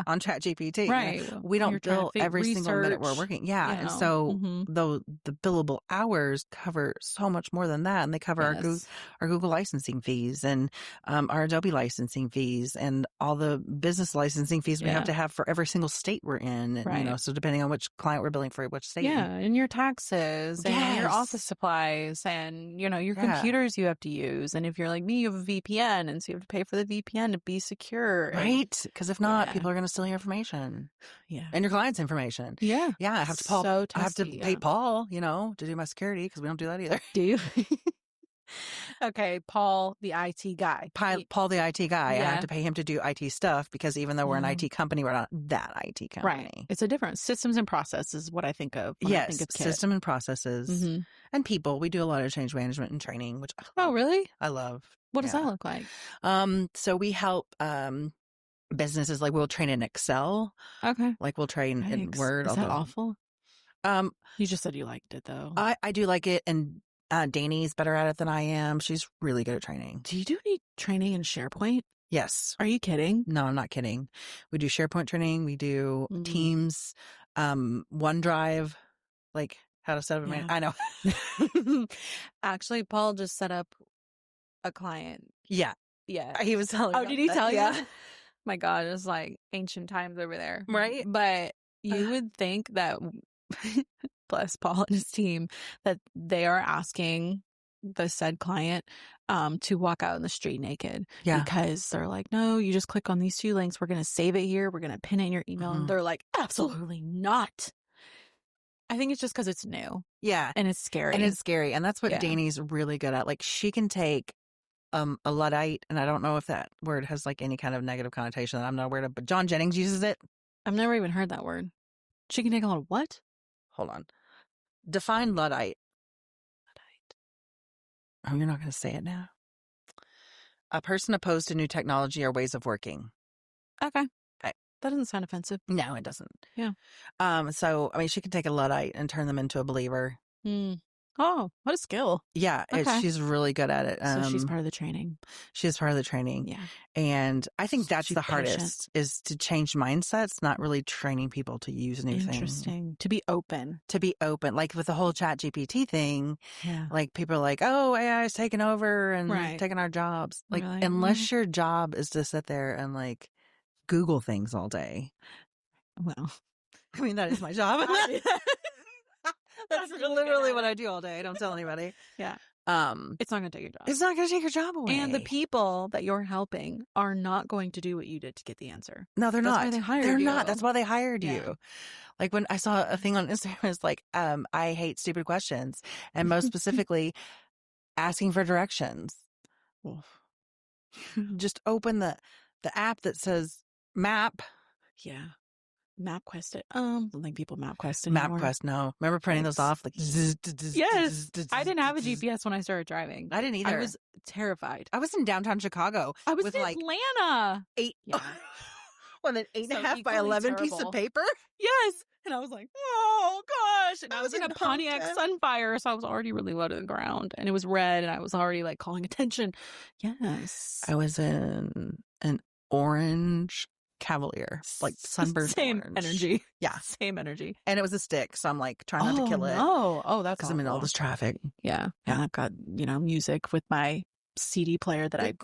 Speaker 2: on ChatGPT.
Speaker 3: Right.
Speaker 2: We don't bill every single minute we're working. Yeah. And so the billable hours cover so much more than that. And they cover our Google licensing fees and our Adobe licensing fees and all the business licensing fees we have to have for every single state we're in. And, so depending on which client we're billing for which state.
Speaker 3: Yeah. And your taxes and your office supplies and, your computers you have to use. And if you're like me, you have a VPN. And so you have to pay for the VPN to be secure.
Speaker 2: Right? Because if not, people are going to steal your information.
Speaker 3: Yeah.
Speaker 2: And your client's information.
Speaker 3: Yeah.
Speaker 2: Yeah. I have to I have to pay Paul, to do my security because we don't do that either.
Speaker 3: Do you? Okay. Paul, the IT guy.
Speaker 2: Paul, the IT guy. I have to pay him to do IT stuff because even though we're an IT company, we're not that IT company.
Speaker 3: Right. It's a difference. Systems and processes is what I think of when I think of KIT.
Speaker 2: System and processes and people. We do a lot of change management and training, which
Speaker 3: really?
Speaker 2: I love.
Speaker 3: What does that look like?
Speaker 2: So we help businesses, like we'll train in Excel.
Speaker 3: Okay.
Speaker 2: Like we'll train in Word.
Speaker 3: Is that awful? You just said you liked it though.
Speaker 2: I do like it, and Danny's better at it than I am. She's really good at training.
Speaker 3: Do you do any training in SharePoint?
Speaker 2: Yes.
Speaker 3: Are you kidding?
Speaker 2: No, I'm not kidding. We do SharePoint training. We do Teams, OneDrive, like how to set up I know.
Speaker 3: Actually, Paul just set up a client.
Speaker 2: Yeah.
Speaker 3: Yeah.
Speaker 2: He was telling me.
Speaker 3: Oh, did he tell you? My God, it's like ancient times over there.
Speaker 2: Right.
Speaker 3: But you would think that, bless Paul and his team, that they are asking the said client to walk out in the street naked.
Speaker 2: Yeah.
Speaker 3: Because they're like, no, you just click on these 2 links. We're going to save it here. We're going to pin it in your email. And they're like, absolutely not. I think it's just because it's new.
Speaker 2: Yeah.
Speaker 3: And it's scary.
Speaker 2: And that's what Danny's really good at. Like she can take a Luddite, and I don't know if that word has like any kind of negative connotation that I'm not aware of, but John Jennings uses it.
Speaker 3: I've never even heard that word. She can take a lot of what?
Speaker 2: Hold on. Define Luddite. Oh, you're not going to say it now. A person opposed to new technology or ways of working.
Speaker 3: Okay. That doesn't sound offensive.
Speaker 2: No, it doesn't.
Speaker 3: Yeah.
Speaker 2: So, I mean, she can take a Luddite and turn them into a believer.
Speaker 3: Oh, what a skill.
Speaker 2: Yeah.
Speaker 3: Okay.
Speaker 2: She's really good at it.
Speaker 3: So she's part of the training.
Speaker 2: She is part of the training.
Speaker 3: Yeah.
Speaker 2: And I think that's the hardest is to change mindsets, not really training people to use new things.
Speaker 3: Interesting. To be open.
Speaker 2: Like with the whole ChatGPT thing, like people are like, oh, AI is taking over and taking our jobs. Like, unless your job is to sit there and like Google things all day.
Speaker 3: Well,
Speaker 2: I mean, that is my job. That's literally what I do all day. I don't tell anybody.
Speaker 3: Yeah. It's not going to take your job.
Speaker 2: It's not going to take your job away.
Speaker 3: And the people that you're helping are not going to do what you did to get the answer.
Speaker 2: No, they're not.
Speaker 3: That's why they hired you.
Speaker 2: They're not. That's why they hired you. Like when I saw a thing on Instagram, it's like, I hate stupid questions. And most specifically, asking for directions. Just open the app that says map.
Speaker 3: Yeah. MapQuest it. I don't think people MapQuest anymore.
Speaker 2: MapQuest, no. Remember printing those off? Like,
Speaker 3: yes. I didn't have a GPS when I started driving.
Speaker 2: I didn't either.
Speaker 3: I was terrified.
Speaker 2: I was in downtown Chicago.
Speaker 3: I was
Speaker 2: with
Speaker 3: in
Speaker 2: like
Speaker 3: Atlanta.
Speaker 2: 8.
Speaker 3: Yeah.
Speaker 2: Well, an 8.5 by
Speaker 3: equally
Speaker 2: 11 piece
Speaker 3: terrible.
Speaker 2: of paper.
Speaker 3: Yes. And I was like, oh gosh. And I was in a
Speaker 2: in
Speaker 3: Pontiac Sunfire. So I was already really low to the ground. And it was red. And I was already like calling attention. Yes.
Speaker 2: I was in an orange Cavalier, like sunburned
Speaker 3: Same
Speaker 2: orange.
Speaker 3: energy.
Speaker 2: Yeah.
Speaker 3: Same energy.
Speaker 2: And it was a stick. So I'm like trying not to kill it.
Speaker 3: Oh, that's
Speaker 2: because I'm in all
Speaker 3: awful.
Speaker 2: this traffic.
Speaker 3: Yeah. And I've got, music with my CD player that I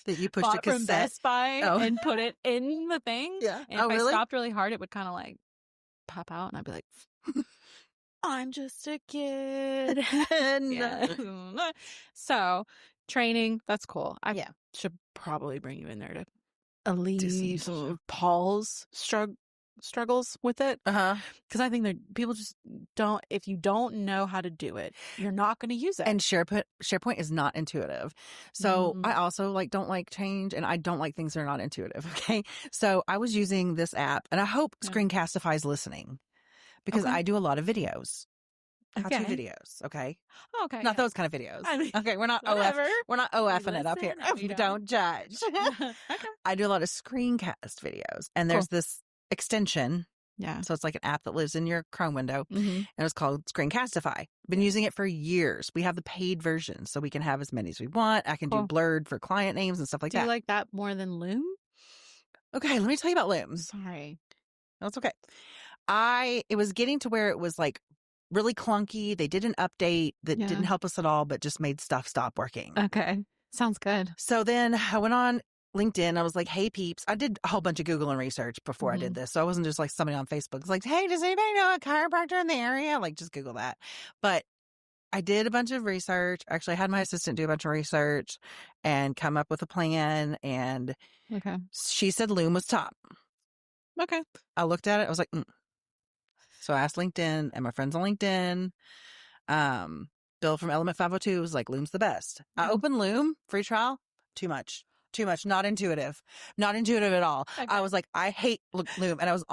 Speaker 2: that you pushed
Speaker 3: bought
Speaker 2: a cassette
Speaker 3: from Best Buy and put it in the thing.
Speaker 2: Yeah.
Speaker 3: And if I stopped really hard, it would kind of like pop out, and I'd be like, "I'm just a kid." Yeah. So training, that's cool. I should probably bring you in there to alleviate some of Paul's struggles with it. Because I think that people just don't, if you don't know how to do it, you're not going to use it.
Speaker 2: And SharePoint is not intuitive. So I also don't like change, and I don't like things that are not intuitive. Okay. So I was using this app, and I hope Screencastify is listening, because I do a lot of videos. How-to videos. Okay.
Speaker 3: Okay.
Speaker 2: Not those kind of videos.
Speaker 3: I mean,
Speaker 2: okay. We're not
Speaker 3: whatever.
Speaker 2: We're not OFing it up here. Don't judge.
Speaker 3: Okay.
Speaker 2: I do a lot of screencast videos, and there's this extension.
Speaker 3: Yeah.
Speaker 2: So it's like an app that lives in your Chrome window,
Speaker 3: Mm-hmm.
Speaker 2: and it's called Screencastify. Been using it for years. We have the paid version, so we can have as many as we want. I can do blurred for client names and stuff like that.
Speaker 3: Do you like that more than Loom?
Speaker 2: Okay, let me tell you about Loom.
Speaker 3: Sorry.
Speaker 2: That's okay. It was getting to where it was like really clunky. They did an update that didn't help us at all, but just made stuff stop working.
Speaker 3: Okay. Sounds good.
Speaker 2: So then I went on LinkedIn. I was like, hey, peeps. I did a whole bunch of Googling research before I did this. So I wasn't just like somebody on Facebook. It's like, hey, does anybody know a chiropractor in the area? Like, just Google that. But I did a bunch of research. Actually, I had my assistant do a bunch of research and come up with a plan. And she said Loom was top.
Speaker 3: Okay.
Speaker 2: I looked at it. I was like, So I asked LinkedIn and my friends on LinkedIn. Bill from Element 502 was like, Loom's the best. I opened Loom, free trial. Too much. Not intuitive. Not intuitive at all. Okay. I was like, I hate Loom. And I was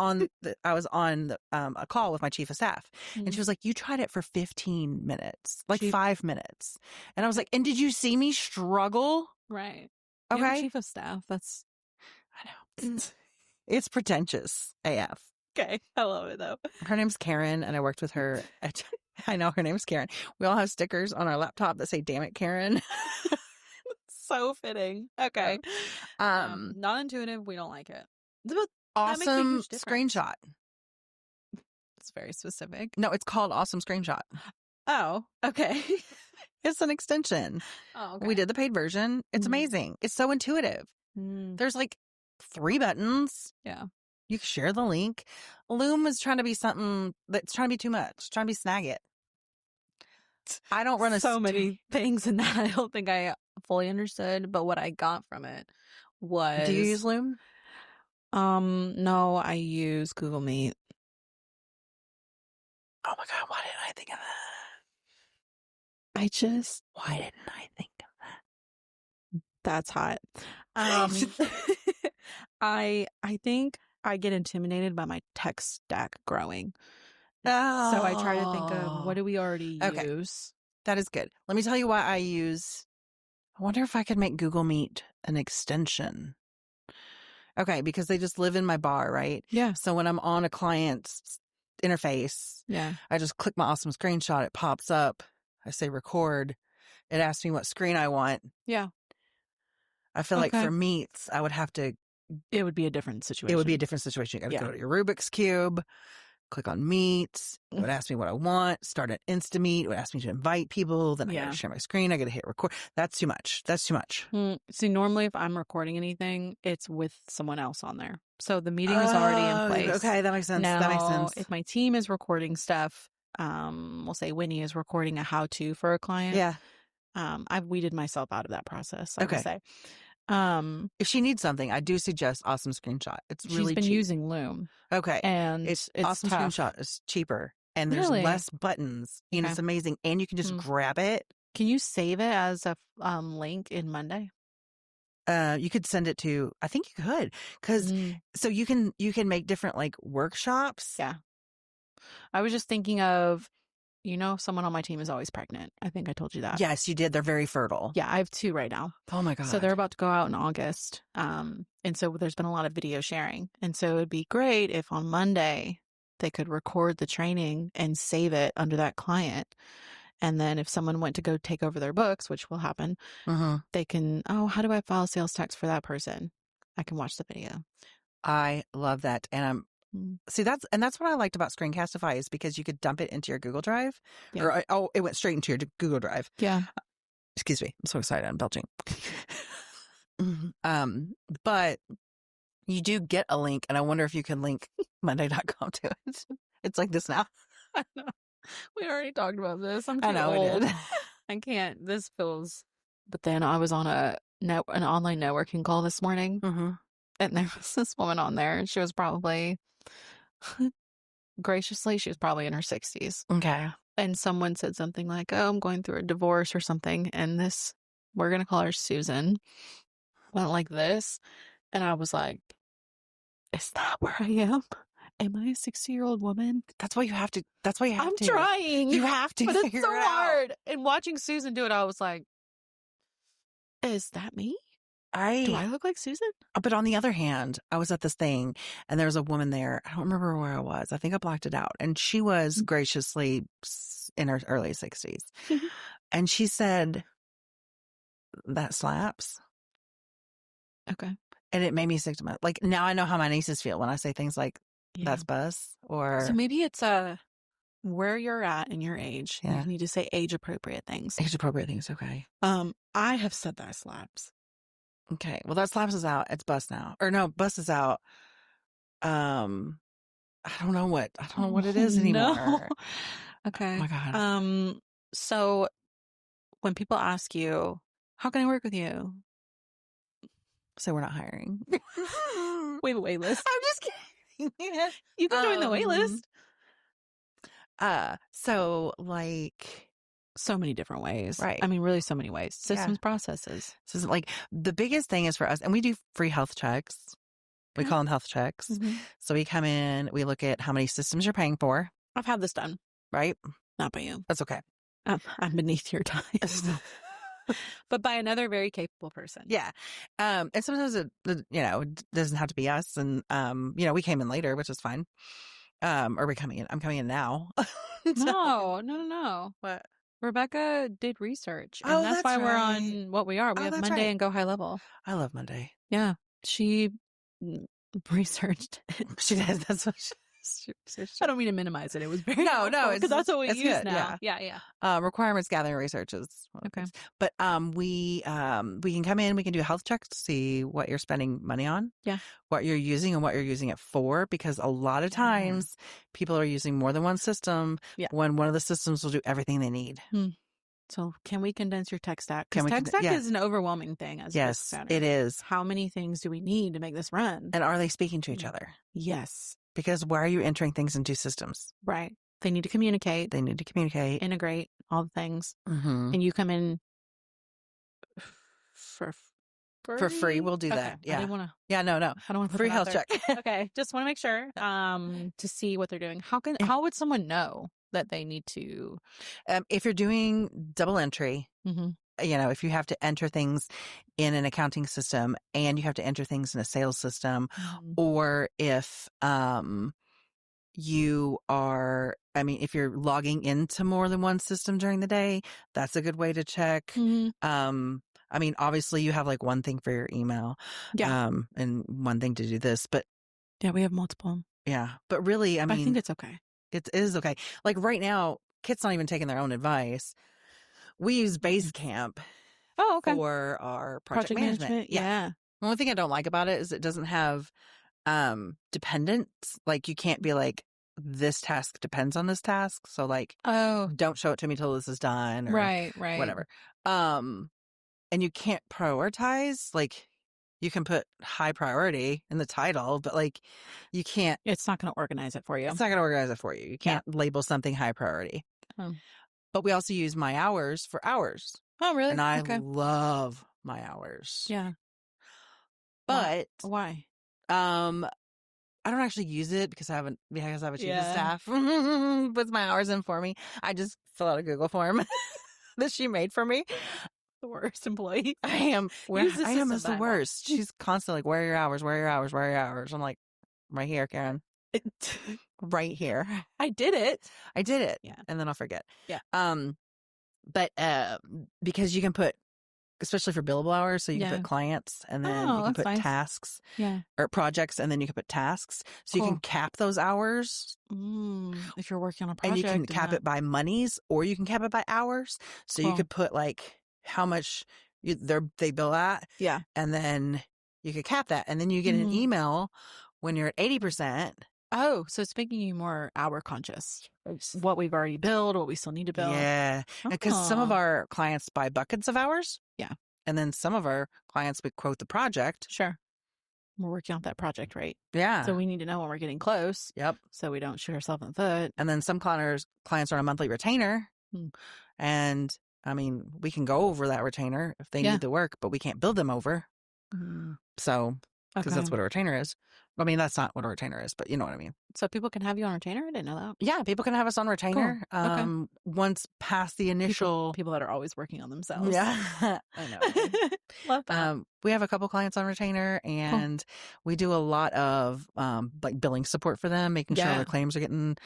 Speaker 2: on a call with my chief of staff. And she was like, you tried it for 15 minutes, 5 minutes. And I was like, and did you see me struggle?
Speaker 3: Right.
Speaker 2: Okay.
Speaker 3: You're chief of staff.
Speaker 2: I know. It's pretentious AF.
Speaker 3: Okay. I love it though.
Speaker 2: Her name's Karen, and I worked with her I know her name's Karen. We all have stickers on our laptop that say, damn it, Karen.
Speaker 3: So fitting. Okay. Non-intuitive, we don't like it. But
Speaker 2: awesome screenshot.
Speaker 3: It's very specific.
Speaker 2: No, it's called Awesome Screenshot.
Speaker 3: Oh, okay.
Speaker 2: It's an extension.
Speaker 3: Oh, okay.
Speaker 2: We did the paid version. It's amazing. It's so intuitive. There's 3 buttons.
Speaker 3: Yeah.
Speaker 2: You can share the link. Loom is trying to be something that's trying to be too much, trying to be Snagit. I don't run
Speaker 3: so many things in that I don't think I fully understood, but what I got from it was...
Speaker 2: Do you use Loom?
Speaker 3: No, I use Google Meet.
Speaker 2: Oh my God, why didn't I think of that? Why didn't I think of that?
Speaker 3: That's hot. I think I get intimidated by my tech stack growing.
Speaker 2: Oh.
Speaker 3: So I try to think of what do we already use.
Speaker 2: That is good. Let me tell you why I wonder if I could make Google Meet an extension. Okay, because they just live in my bar, right?
Speaker 3: Yeah.
Speaker 2: So when I'm on a client's interface, I just click my awesome screenshot. It pops up. I say record. It asks me what screen I want.
Speaker 3: Yeah.
Speaker 2: I feel like for Meets, I would have to.
Speaker 3: It would be a different situation.
Speaker 2: It would be a different situation. You got to go to your Rubik's Cube. Click on Meets. It would ask me what I want. Start an Insta-Meet. It would ask me to invite people. Then I got to share my screen. I got to hit record. That's too much.
Speaker 3: See, normally if I'm recording anything, it's with someone else on there. So the meeting is already in place.
Speaker 2: Okay, that makes sense.
Speaker 3: Now, if my team is recording stuff, we'll say Winnie is recording a how-to for a client.
Speaker 2: Yeah.
Speaker 3: I've weeded myself out of that process, I would say.
Speaker 2: If she needs something, I do suggest Awesome Screenshot. It's really cheap.
Speaker 3: She's been using Loom.
Speaker 2: Okay.
Speaker 3: And it's
Speaker 2: Awesome
Speaker 3: tough.
Speaker 2: Screenshot is cheaper. And there's less buttons. And it's amazing. And you can just grab it.
Speaker 3: Can you save it as a link in Monday?
Speaker 2: You could send it to, I think you could, because so you can make different like workshops.
Speaker 3: Yeah. I was just thinking of, someone on my team is always pregnant. I think I told you that.
Speaker 2: Yes, you did. They're very fertile.
Speaker 3: Yeah, I have 2 right now.
Speaker 2: Oh my God.
Speaker 3: So they're about to go out in August. And so there's been a lot of video sharing. And so it'd be great if on Monday they could record the training and save it under that client. And then if someone went to go take over their books, which will happen, they can, how do I file a sales tax for that person? I can watch the video.
Speaker 2: I love that. And see, that's what I liked about Screencastify is because you could dump it into your Google Drive.
Speaker 3: Yeah.
Speaker 2: Or, it went straight into your Google Drive.
Speaker 3: Yeah.
Speaker 2: Excuse me. I'm so excited. I'm belching. But you do get a link, and I wonder if you can link Monday.com to it. It's like this now.
Speaker 3: I know. We already talked about this.
Speaker 2: I know
Speaker 3: old.
Speaker 2: we did.
Speaker 3: I can't. This feels. But then I was on an online networking call this morning, and there was this woman on there, and she was probably, graciously, she was probably in her 60s.
Speaker 2: Okay.
Speaker 3: And someone said something like, "Oh, I'm going through a divorce or something," and we're gonna call her Susan, went like this, and I was like, "Is that where I am? Am I a 60-year-old woman?"
Speaker 2: That's why you have to.
Speaker 3: I'm trying.
Speaker 2: You have to.
Speaker 3: But it's
Speaker 2: figure
Speaker 3: so
Speaker 2: it out.
Speaker 3: hard. And watching Susan do it, I was like, "Is that me? Do I look like Susan?"
Speaker 2: But on the other hand, I was at this thing, and there was a woman there. I don't remember where I was. I think I blacked it out. And she was graciously in her early 60s. And she said, "That slaps."
Speaker 3: Okay.
Speaker 2: And it made me sick to my, like, now I know how my nieces feel when I say things like, "That's bus," or.
Speaker 3: So maybe it's where you're at in your age.
Speaker 2: Yeah.
Speaker 3: You need to say age appropriate things.
Speaker 2: Age appropriate things. Okay.
Speaker 3: I have said that slaps.
Speaker 2: Okay. Well, that slaps is out. It's bus now. Or no, bus is out. I don't know what it is anymore.
Speaker 3: No. Okay.
Speaker 2: Oh my God.
Speaker 3: So when people ask you, "How can I work with you?"
Speaker 2: So we're not hiring.
Speaker 3: We have a wait list.
Speaker 2: I'm just kidding.
Speaker 3: You can join the wait list.
Speaker 2: So like
Speaker 3: So many different ways.
Speaker 2: Right.
Speaker 3: I mean, really so many ways. Systems, processes.
Speaker 2: So like the biggest thing is for us, and we do free health checks. We call them health checks. So we come in, we look at how many systems you're paying for.
Speaker 3: I've had this done.
Speaker 2: Right?
Speaker 3: Not by you.
Speaker 2: That's okay.
Speaker 3: I'm beneath your time. But by another very capable person.
Speaker 2: Yeah. And sometimes it doesn't have to be us. And, we came in later, which is fine. Or I'm coming in now.
Speaker 3: No.
Speaker 2: What?
Speaker 3: Rebecca did research. And that's why we're on what we are. We have Monday and Go High Level.
Speaker 2: I love Monday.
Speaker 3: Yeah. She researched it.
Speaker 2: She did. That's what she
Speaker 3: I don't mean to minimize it. It was very
Speaker 2: no,
Speaker 3: because that's what we use
Speaker 2: good,
Speaker 3: now. Yeah.
Speaker 2: Requirements gathering research is
Speaker 3: okay.
Speaker 2: But we can come in, we can do a health check to see what you're spending money on.
Speaker 3: Yeah.
Speaker 2: What you're using and what you're using it for, because a lot of times people are using more than one system when one of the systems will do everything they need.
Speaker 3: So can we condense your tech stack? Because tech stack is an overwhelming thing as a business owner.
Speaker 2: It is.
Speaker 3: How many things do we need to make this run?
Speaker 2: And are they speaking to each other?
Speaker 3: Yes.
Speaker 2: Because why are you entering things into systems?
Speaker 3: Right. They need to communicate.
Speaker 2: Integrate.
Speaker 3: All the things. And you come in for
Speaker 2: free. We'll do that. Yeah.
Speaker 3: I didn't want to.
Speaker 2: Yeah, no.
Speaker 3: I don't want to put
Speaker 2: free health check.
Speaker 3: Okay. Just want to make sure to see what they're doing. How would someone know that they need to?
Speaker 2: If you're doing double entry, if you have to enter things in an accounting system and you have to enter things in a sales system, or if you are, if you're logging into more than one system during the day, that's a good way to check. Obviously you have like one thing for your email, and one thing to do this, but
Speaker 3: yeah, we have multiple.
Speaker 2: Yeah, but really,
Speaker 3: I think it's okay.
Speaker 2: It is okay. Like right now, Kit's not even taking their own advice. We use Basecamp for our project management.
Speaker 3: Yeah.
Speaker 2: The only thing I don't like about it is it doesn't have dependents. Like you can't be like, this task depends on this task. So like, don't show it to me till this is done. Or
Speaker 3: right.
Speaker 2: Whatever. And you can't prioritize. Like you can put high priority in the title, but like you can't.
Speaker 3: It's not going to organize it for you.
Speaker 2: It's not going to organize it for you. You can't label something high priority. But we also use My Hours for hours.
Speaker 3: Oh, really?
Speaker 2: And I love My Hours.
Speaker 3: Yeah.
Speaker 2: But
Speaker 3: why?
Speaker 2: I don't actually use it because I have a chief of staff puts my hours in for me. I just fill out a Google form that she made for me.
Speaker 3: The worst employee.
Speaker 2: I am. I am as the worst. She's constantly like, where are your hours? Where are your hours? Where are your hours? I'm like, right here, Karen. Right here.
Speaker 3: I did it.
Speaker 2: Yeah. And then I'll forget.
Speaker 3: Yeah.
Speaker 2: But because you can put, especially for billable hours, so you can put clients and then you can put tasks or projects and then you can put tasks. So you can cap those hours.
Speaker 3: If you're working on a project.
Speaker 2: And you can cap it by monies or you can cap it by hours. So you could put like how much they bill at.
Speaker 3: Yeah.
Speaker 2: And then you could cap that. And then you get an email when you're at 80%.
Speaker 3: Oh, so it's making you more hour conscious. What we've already billed, what we still need to bill.
Speaker 2: Yeah. Because some of our clients buy buckets of hours.
Speaker 3: Yeah.
Speaker 2: And then some of our clients would quote the project.
Speaker 3: Sure. We're working on that project rate.
Speaker 2: Yeah.
Speaker 3: So we need to know when we're getting close.
Speaker 2: Yep.
Speaker 3: So we don't shoot ourselves in the foot.
Speaker 2: And then some clients are on a monthly retainer. And I mean, we can go over that retainer if they need the work, but we can't bill them over. So, because that's what a retainer is. I mean, that's not what a retainer is, but you know what I mean.
Speaker 3: So people can have you on retainer? I didn't know that.
Speaker 2: Yeah, people can have us on retainer.
Speaker 3: Cool.
Speaker 2: Once past the initial...
Speaker 3: People that are always working on themselves.
Speaker 2: Yeah. I know.
Speaker 3: Love that.
Speaker 2: We have a couple clients on retainer and we do a lot of like billing support for them, making sure their claims are getting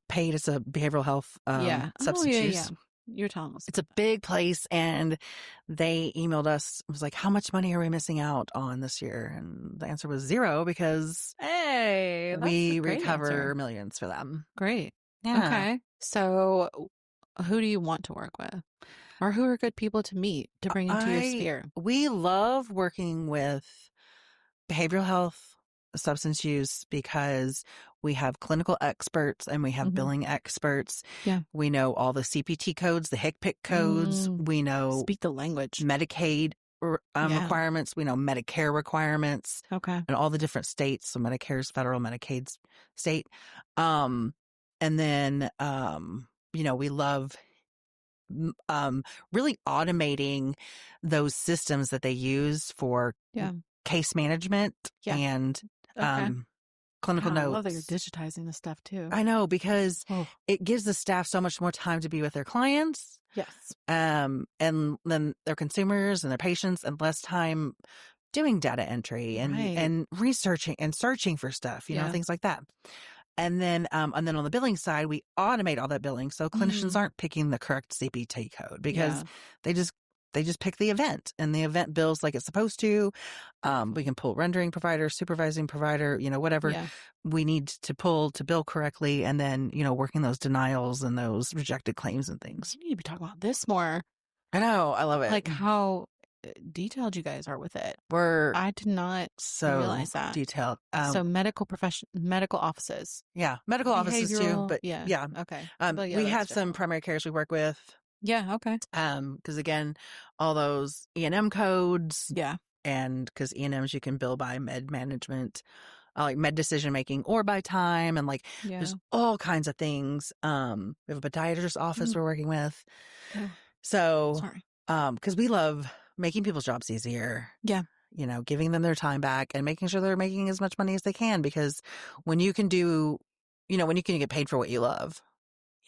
Speaker 2: paid. It's a behavioral health substance use.
Speaker 3: Yeah. You're telling us.
Speaker 2: It's a big place, and they emailed us. It was like, how much money are we missing out on this year? And the answer was 0 because we recover millions for them.
Speaker 3: Great.
Speaker 2: Yeah.
Speaker 3: Okay. So who do you want to work with? Or who are good people to meet to bring into your sphere?
Speaker 2: We love working with behavioral health, substance use, because we have clinical experts and we have billing experts.
Speaker 3: Yeah.
Speaker 2: We know all the CPT codes, the HCPCS codes. We know
Speaker 3: speak the language.
Speaker 2: Medicaid requirements. We know Medicare requirements.
Speaker 3: Okay.
Speaker 2: And all the different states. So Medicare's federal, Medicaid's state. And then, we love really automating those systems that they use for case management and clinical notes.
Speaker 3: I love that you're digitizing this stuff too.
Speaker 2: I know, because it gives the staff so much more time to be with their clients.
Speaker 3: Yes.
Speaker 2: And then their consumers and their patients, and less time doing data entry and researching and searching for stuff, you know, things like that. And then on the billing side, we automate all that billing. So clinicians aren't picking the correct CPT code because they just pick the event, and the event bills like it's supposed to. We can pull rendering provider, supervising provider, whatever we need to pull to bill correctly. And then, working those denials and those rejected claims and things.
Speaker 3: You need to be talking about this more.
Speaker 2: I know. I love it.
Speaker 3: Like how detailed you guys are with it. I did not realize that.
Speaker 2: Detailed.
Speaker 3: So medical offices.
Speaker 2: Yeah. Medical offices too. But
Speaker 3: yeah. Okay.
Speaker 2: We have some primary cares we work with.
Speaker 3: Yeah. Okay.
Speaker 2: Because again, all those E&M codes.
Speaker 3: Yeah.
Speaker 2: And because E&Ms you can bill by med management, like med decision making, or by time, and like there's all kinds of things. We have a podiatrist office we're working with. So, because we love making people's jobs easier.
Speaker 3: Yeah.
Speaker 2: Giving them their time back and making sure they're making as much money as they can, because when you can get paid for what you love.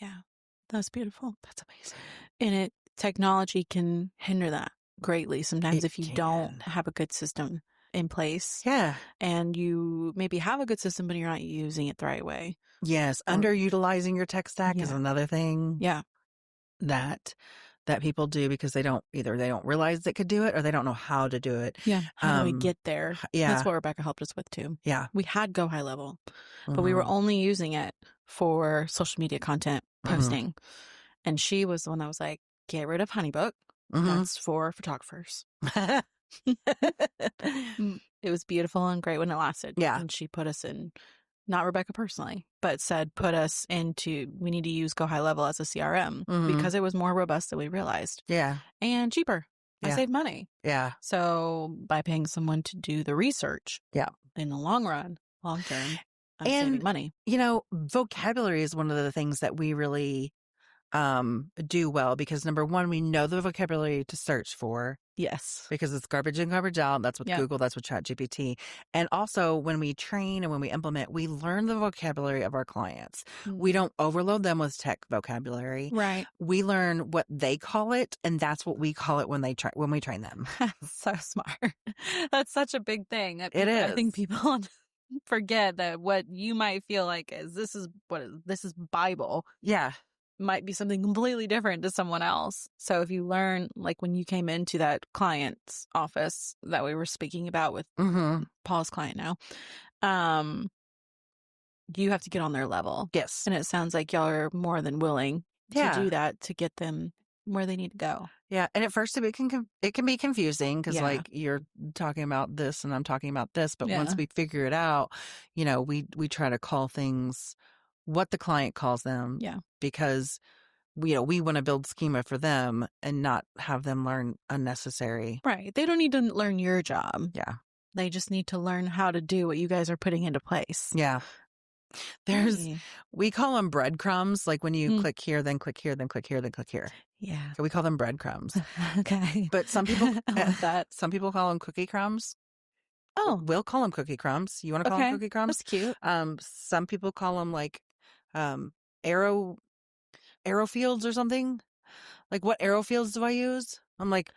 Speaker 3: Yeah. That's beautiful. That's amazing. And technology can hinder that greatly sometimes if you don't have a good system in place.
Speaker 2: Yeah.
Speaker 3: And you maybe have a good system, but you're not using it the right way.
Speaker 2: Yes. Underutilizing your tech stack is another thing.
Speaker 3: Yeah.
Speaker 2: That people do because they don't realize they could do it, or they don't know how to do it.
Speaker 3: Yeah. How do we get there?
Speaker 2: Yeah.
Speaker 3: That's what Rebecca helped us with too.
Speaker 2: Yeah.
Speaker 3: We had Go High Level, but we were only using it for social media content posting. And she was the one that was like, get rid of HoneyBook. That's for photographers. It was beautiful and great when it lasted.
Speaker 2: Yeah.
Speaker 3: And she put us in, not Rebecca personally, but put us into, we need to use Go High Level as a CRM because it was more robust than we realized.
Speaker 2: Yeah.
Speaker 3: And cheaper. I saved money.
Speaker 2: Yeah.
Speaker 3: So by paying someone to do the research.
Speaker 2: Yeah.
Speaker 3: In the long term, I'm saving money.
Speaker 2: Vocabulary is one of the things that we really do well because number one, we know the vocabulary to search for.
Speaker 3: Yes.
Speaker 2: Because it's garbage in, garbage out. That's with Google. That's with ChatGPT. And also when we train and when we implement, we learn the vocabulary of our clients. We don't overload them with tech vocabulary.
Speaker 3: Right.
Speaker 2: We learn what they call it, and that's what we call it when we train them.
Speaker 3: So smart. That's such a big thing.
Speaker 2: It is.
Speaker 3: I think people forget that what you might feel like is this is Bible.
Speaker 2: Yeah.
Speaker 3: Might be something completely different to someone else. So if you learn, like when you came into that client's office that we were speaking about with Paul's client now, you have to get on their level.
Speaker 2: Yes.
Speaker 3: And it sounds like y'all are more than willing to do that to get them where they need to go.
Speaker 2: Yeah. And at first it can be confusing because like you're talking about this and I'm talking about this. But once we figure it out, we try to call things what the client calls them.
Speaker 3: Yeah.
Speaker 2: Because we want to build schema for them and not have them learn unnecessary.
Speaker 3: Right. They don't need to learn your job.
Speaker 2: Yeah.
Speaker 3: They just need to learn how to do what you guys are putting into place.
Speaker 2: Yeah. We call them breadcrumbs. Like when you click here, then click here, then click here, then click here.
Speaker 3: Yeah.
Speaker 2: So we call them breadcrumbs.
Speaker 3: Okay.
Speaker 2: But some people,
Speaker 3: I love that.
Speaker 2: Some people call them cookie crumbs.
Speaker 3: Oh,
Speaker 2: We'll call them cookie crumbs. You want to call them cookie crumbs?
Speaker 3: That's cute.
Speaker 2: Some people call them like, arrow fields or something. Like, what arrow fields do I use? I'm like,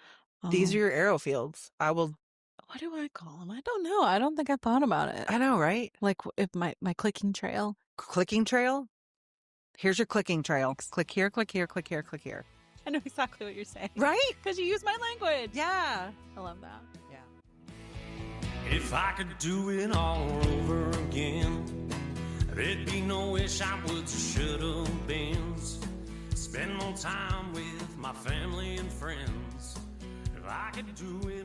Speaker 2: these are your arrow fields.
Speaker 3: What do I call them? I don't know. I don't think I thought about it.
Speaker 2: I know, right?
Speaker 3: Like if my clicking trail.
Speaker 2: Clicking trail? Here's your clicking trail. Click here, click here, click here, click here.
Speaker 3: I know exactly what you're saying.
Speaker 2: Right?
Speaker 3: Because you use my language.
Speaker 2: Yeah.
Speaker 3: I love that.
Speaker 2: Yeah.
Speaker 5: If I could do it all over again, there'd be no wish I would, should have been. Spend more time with my family and friends. If I could do it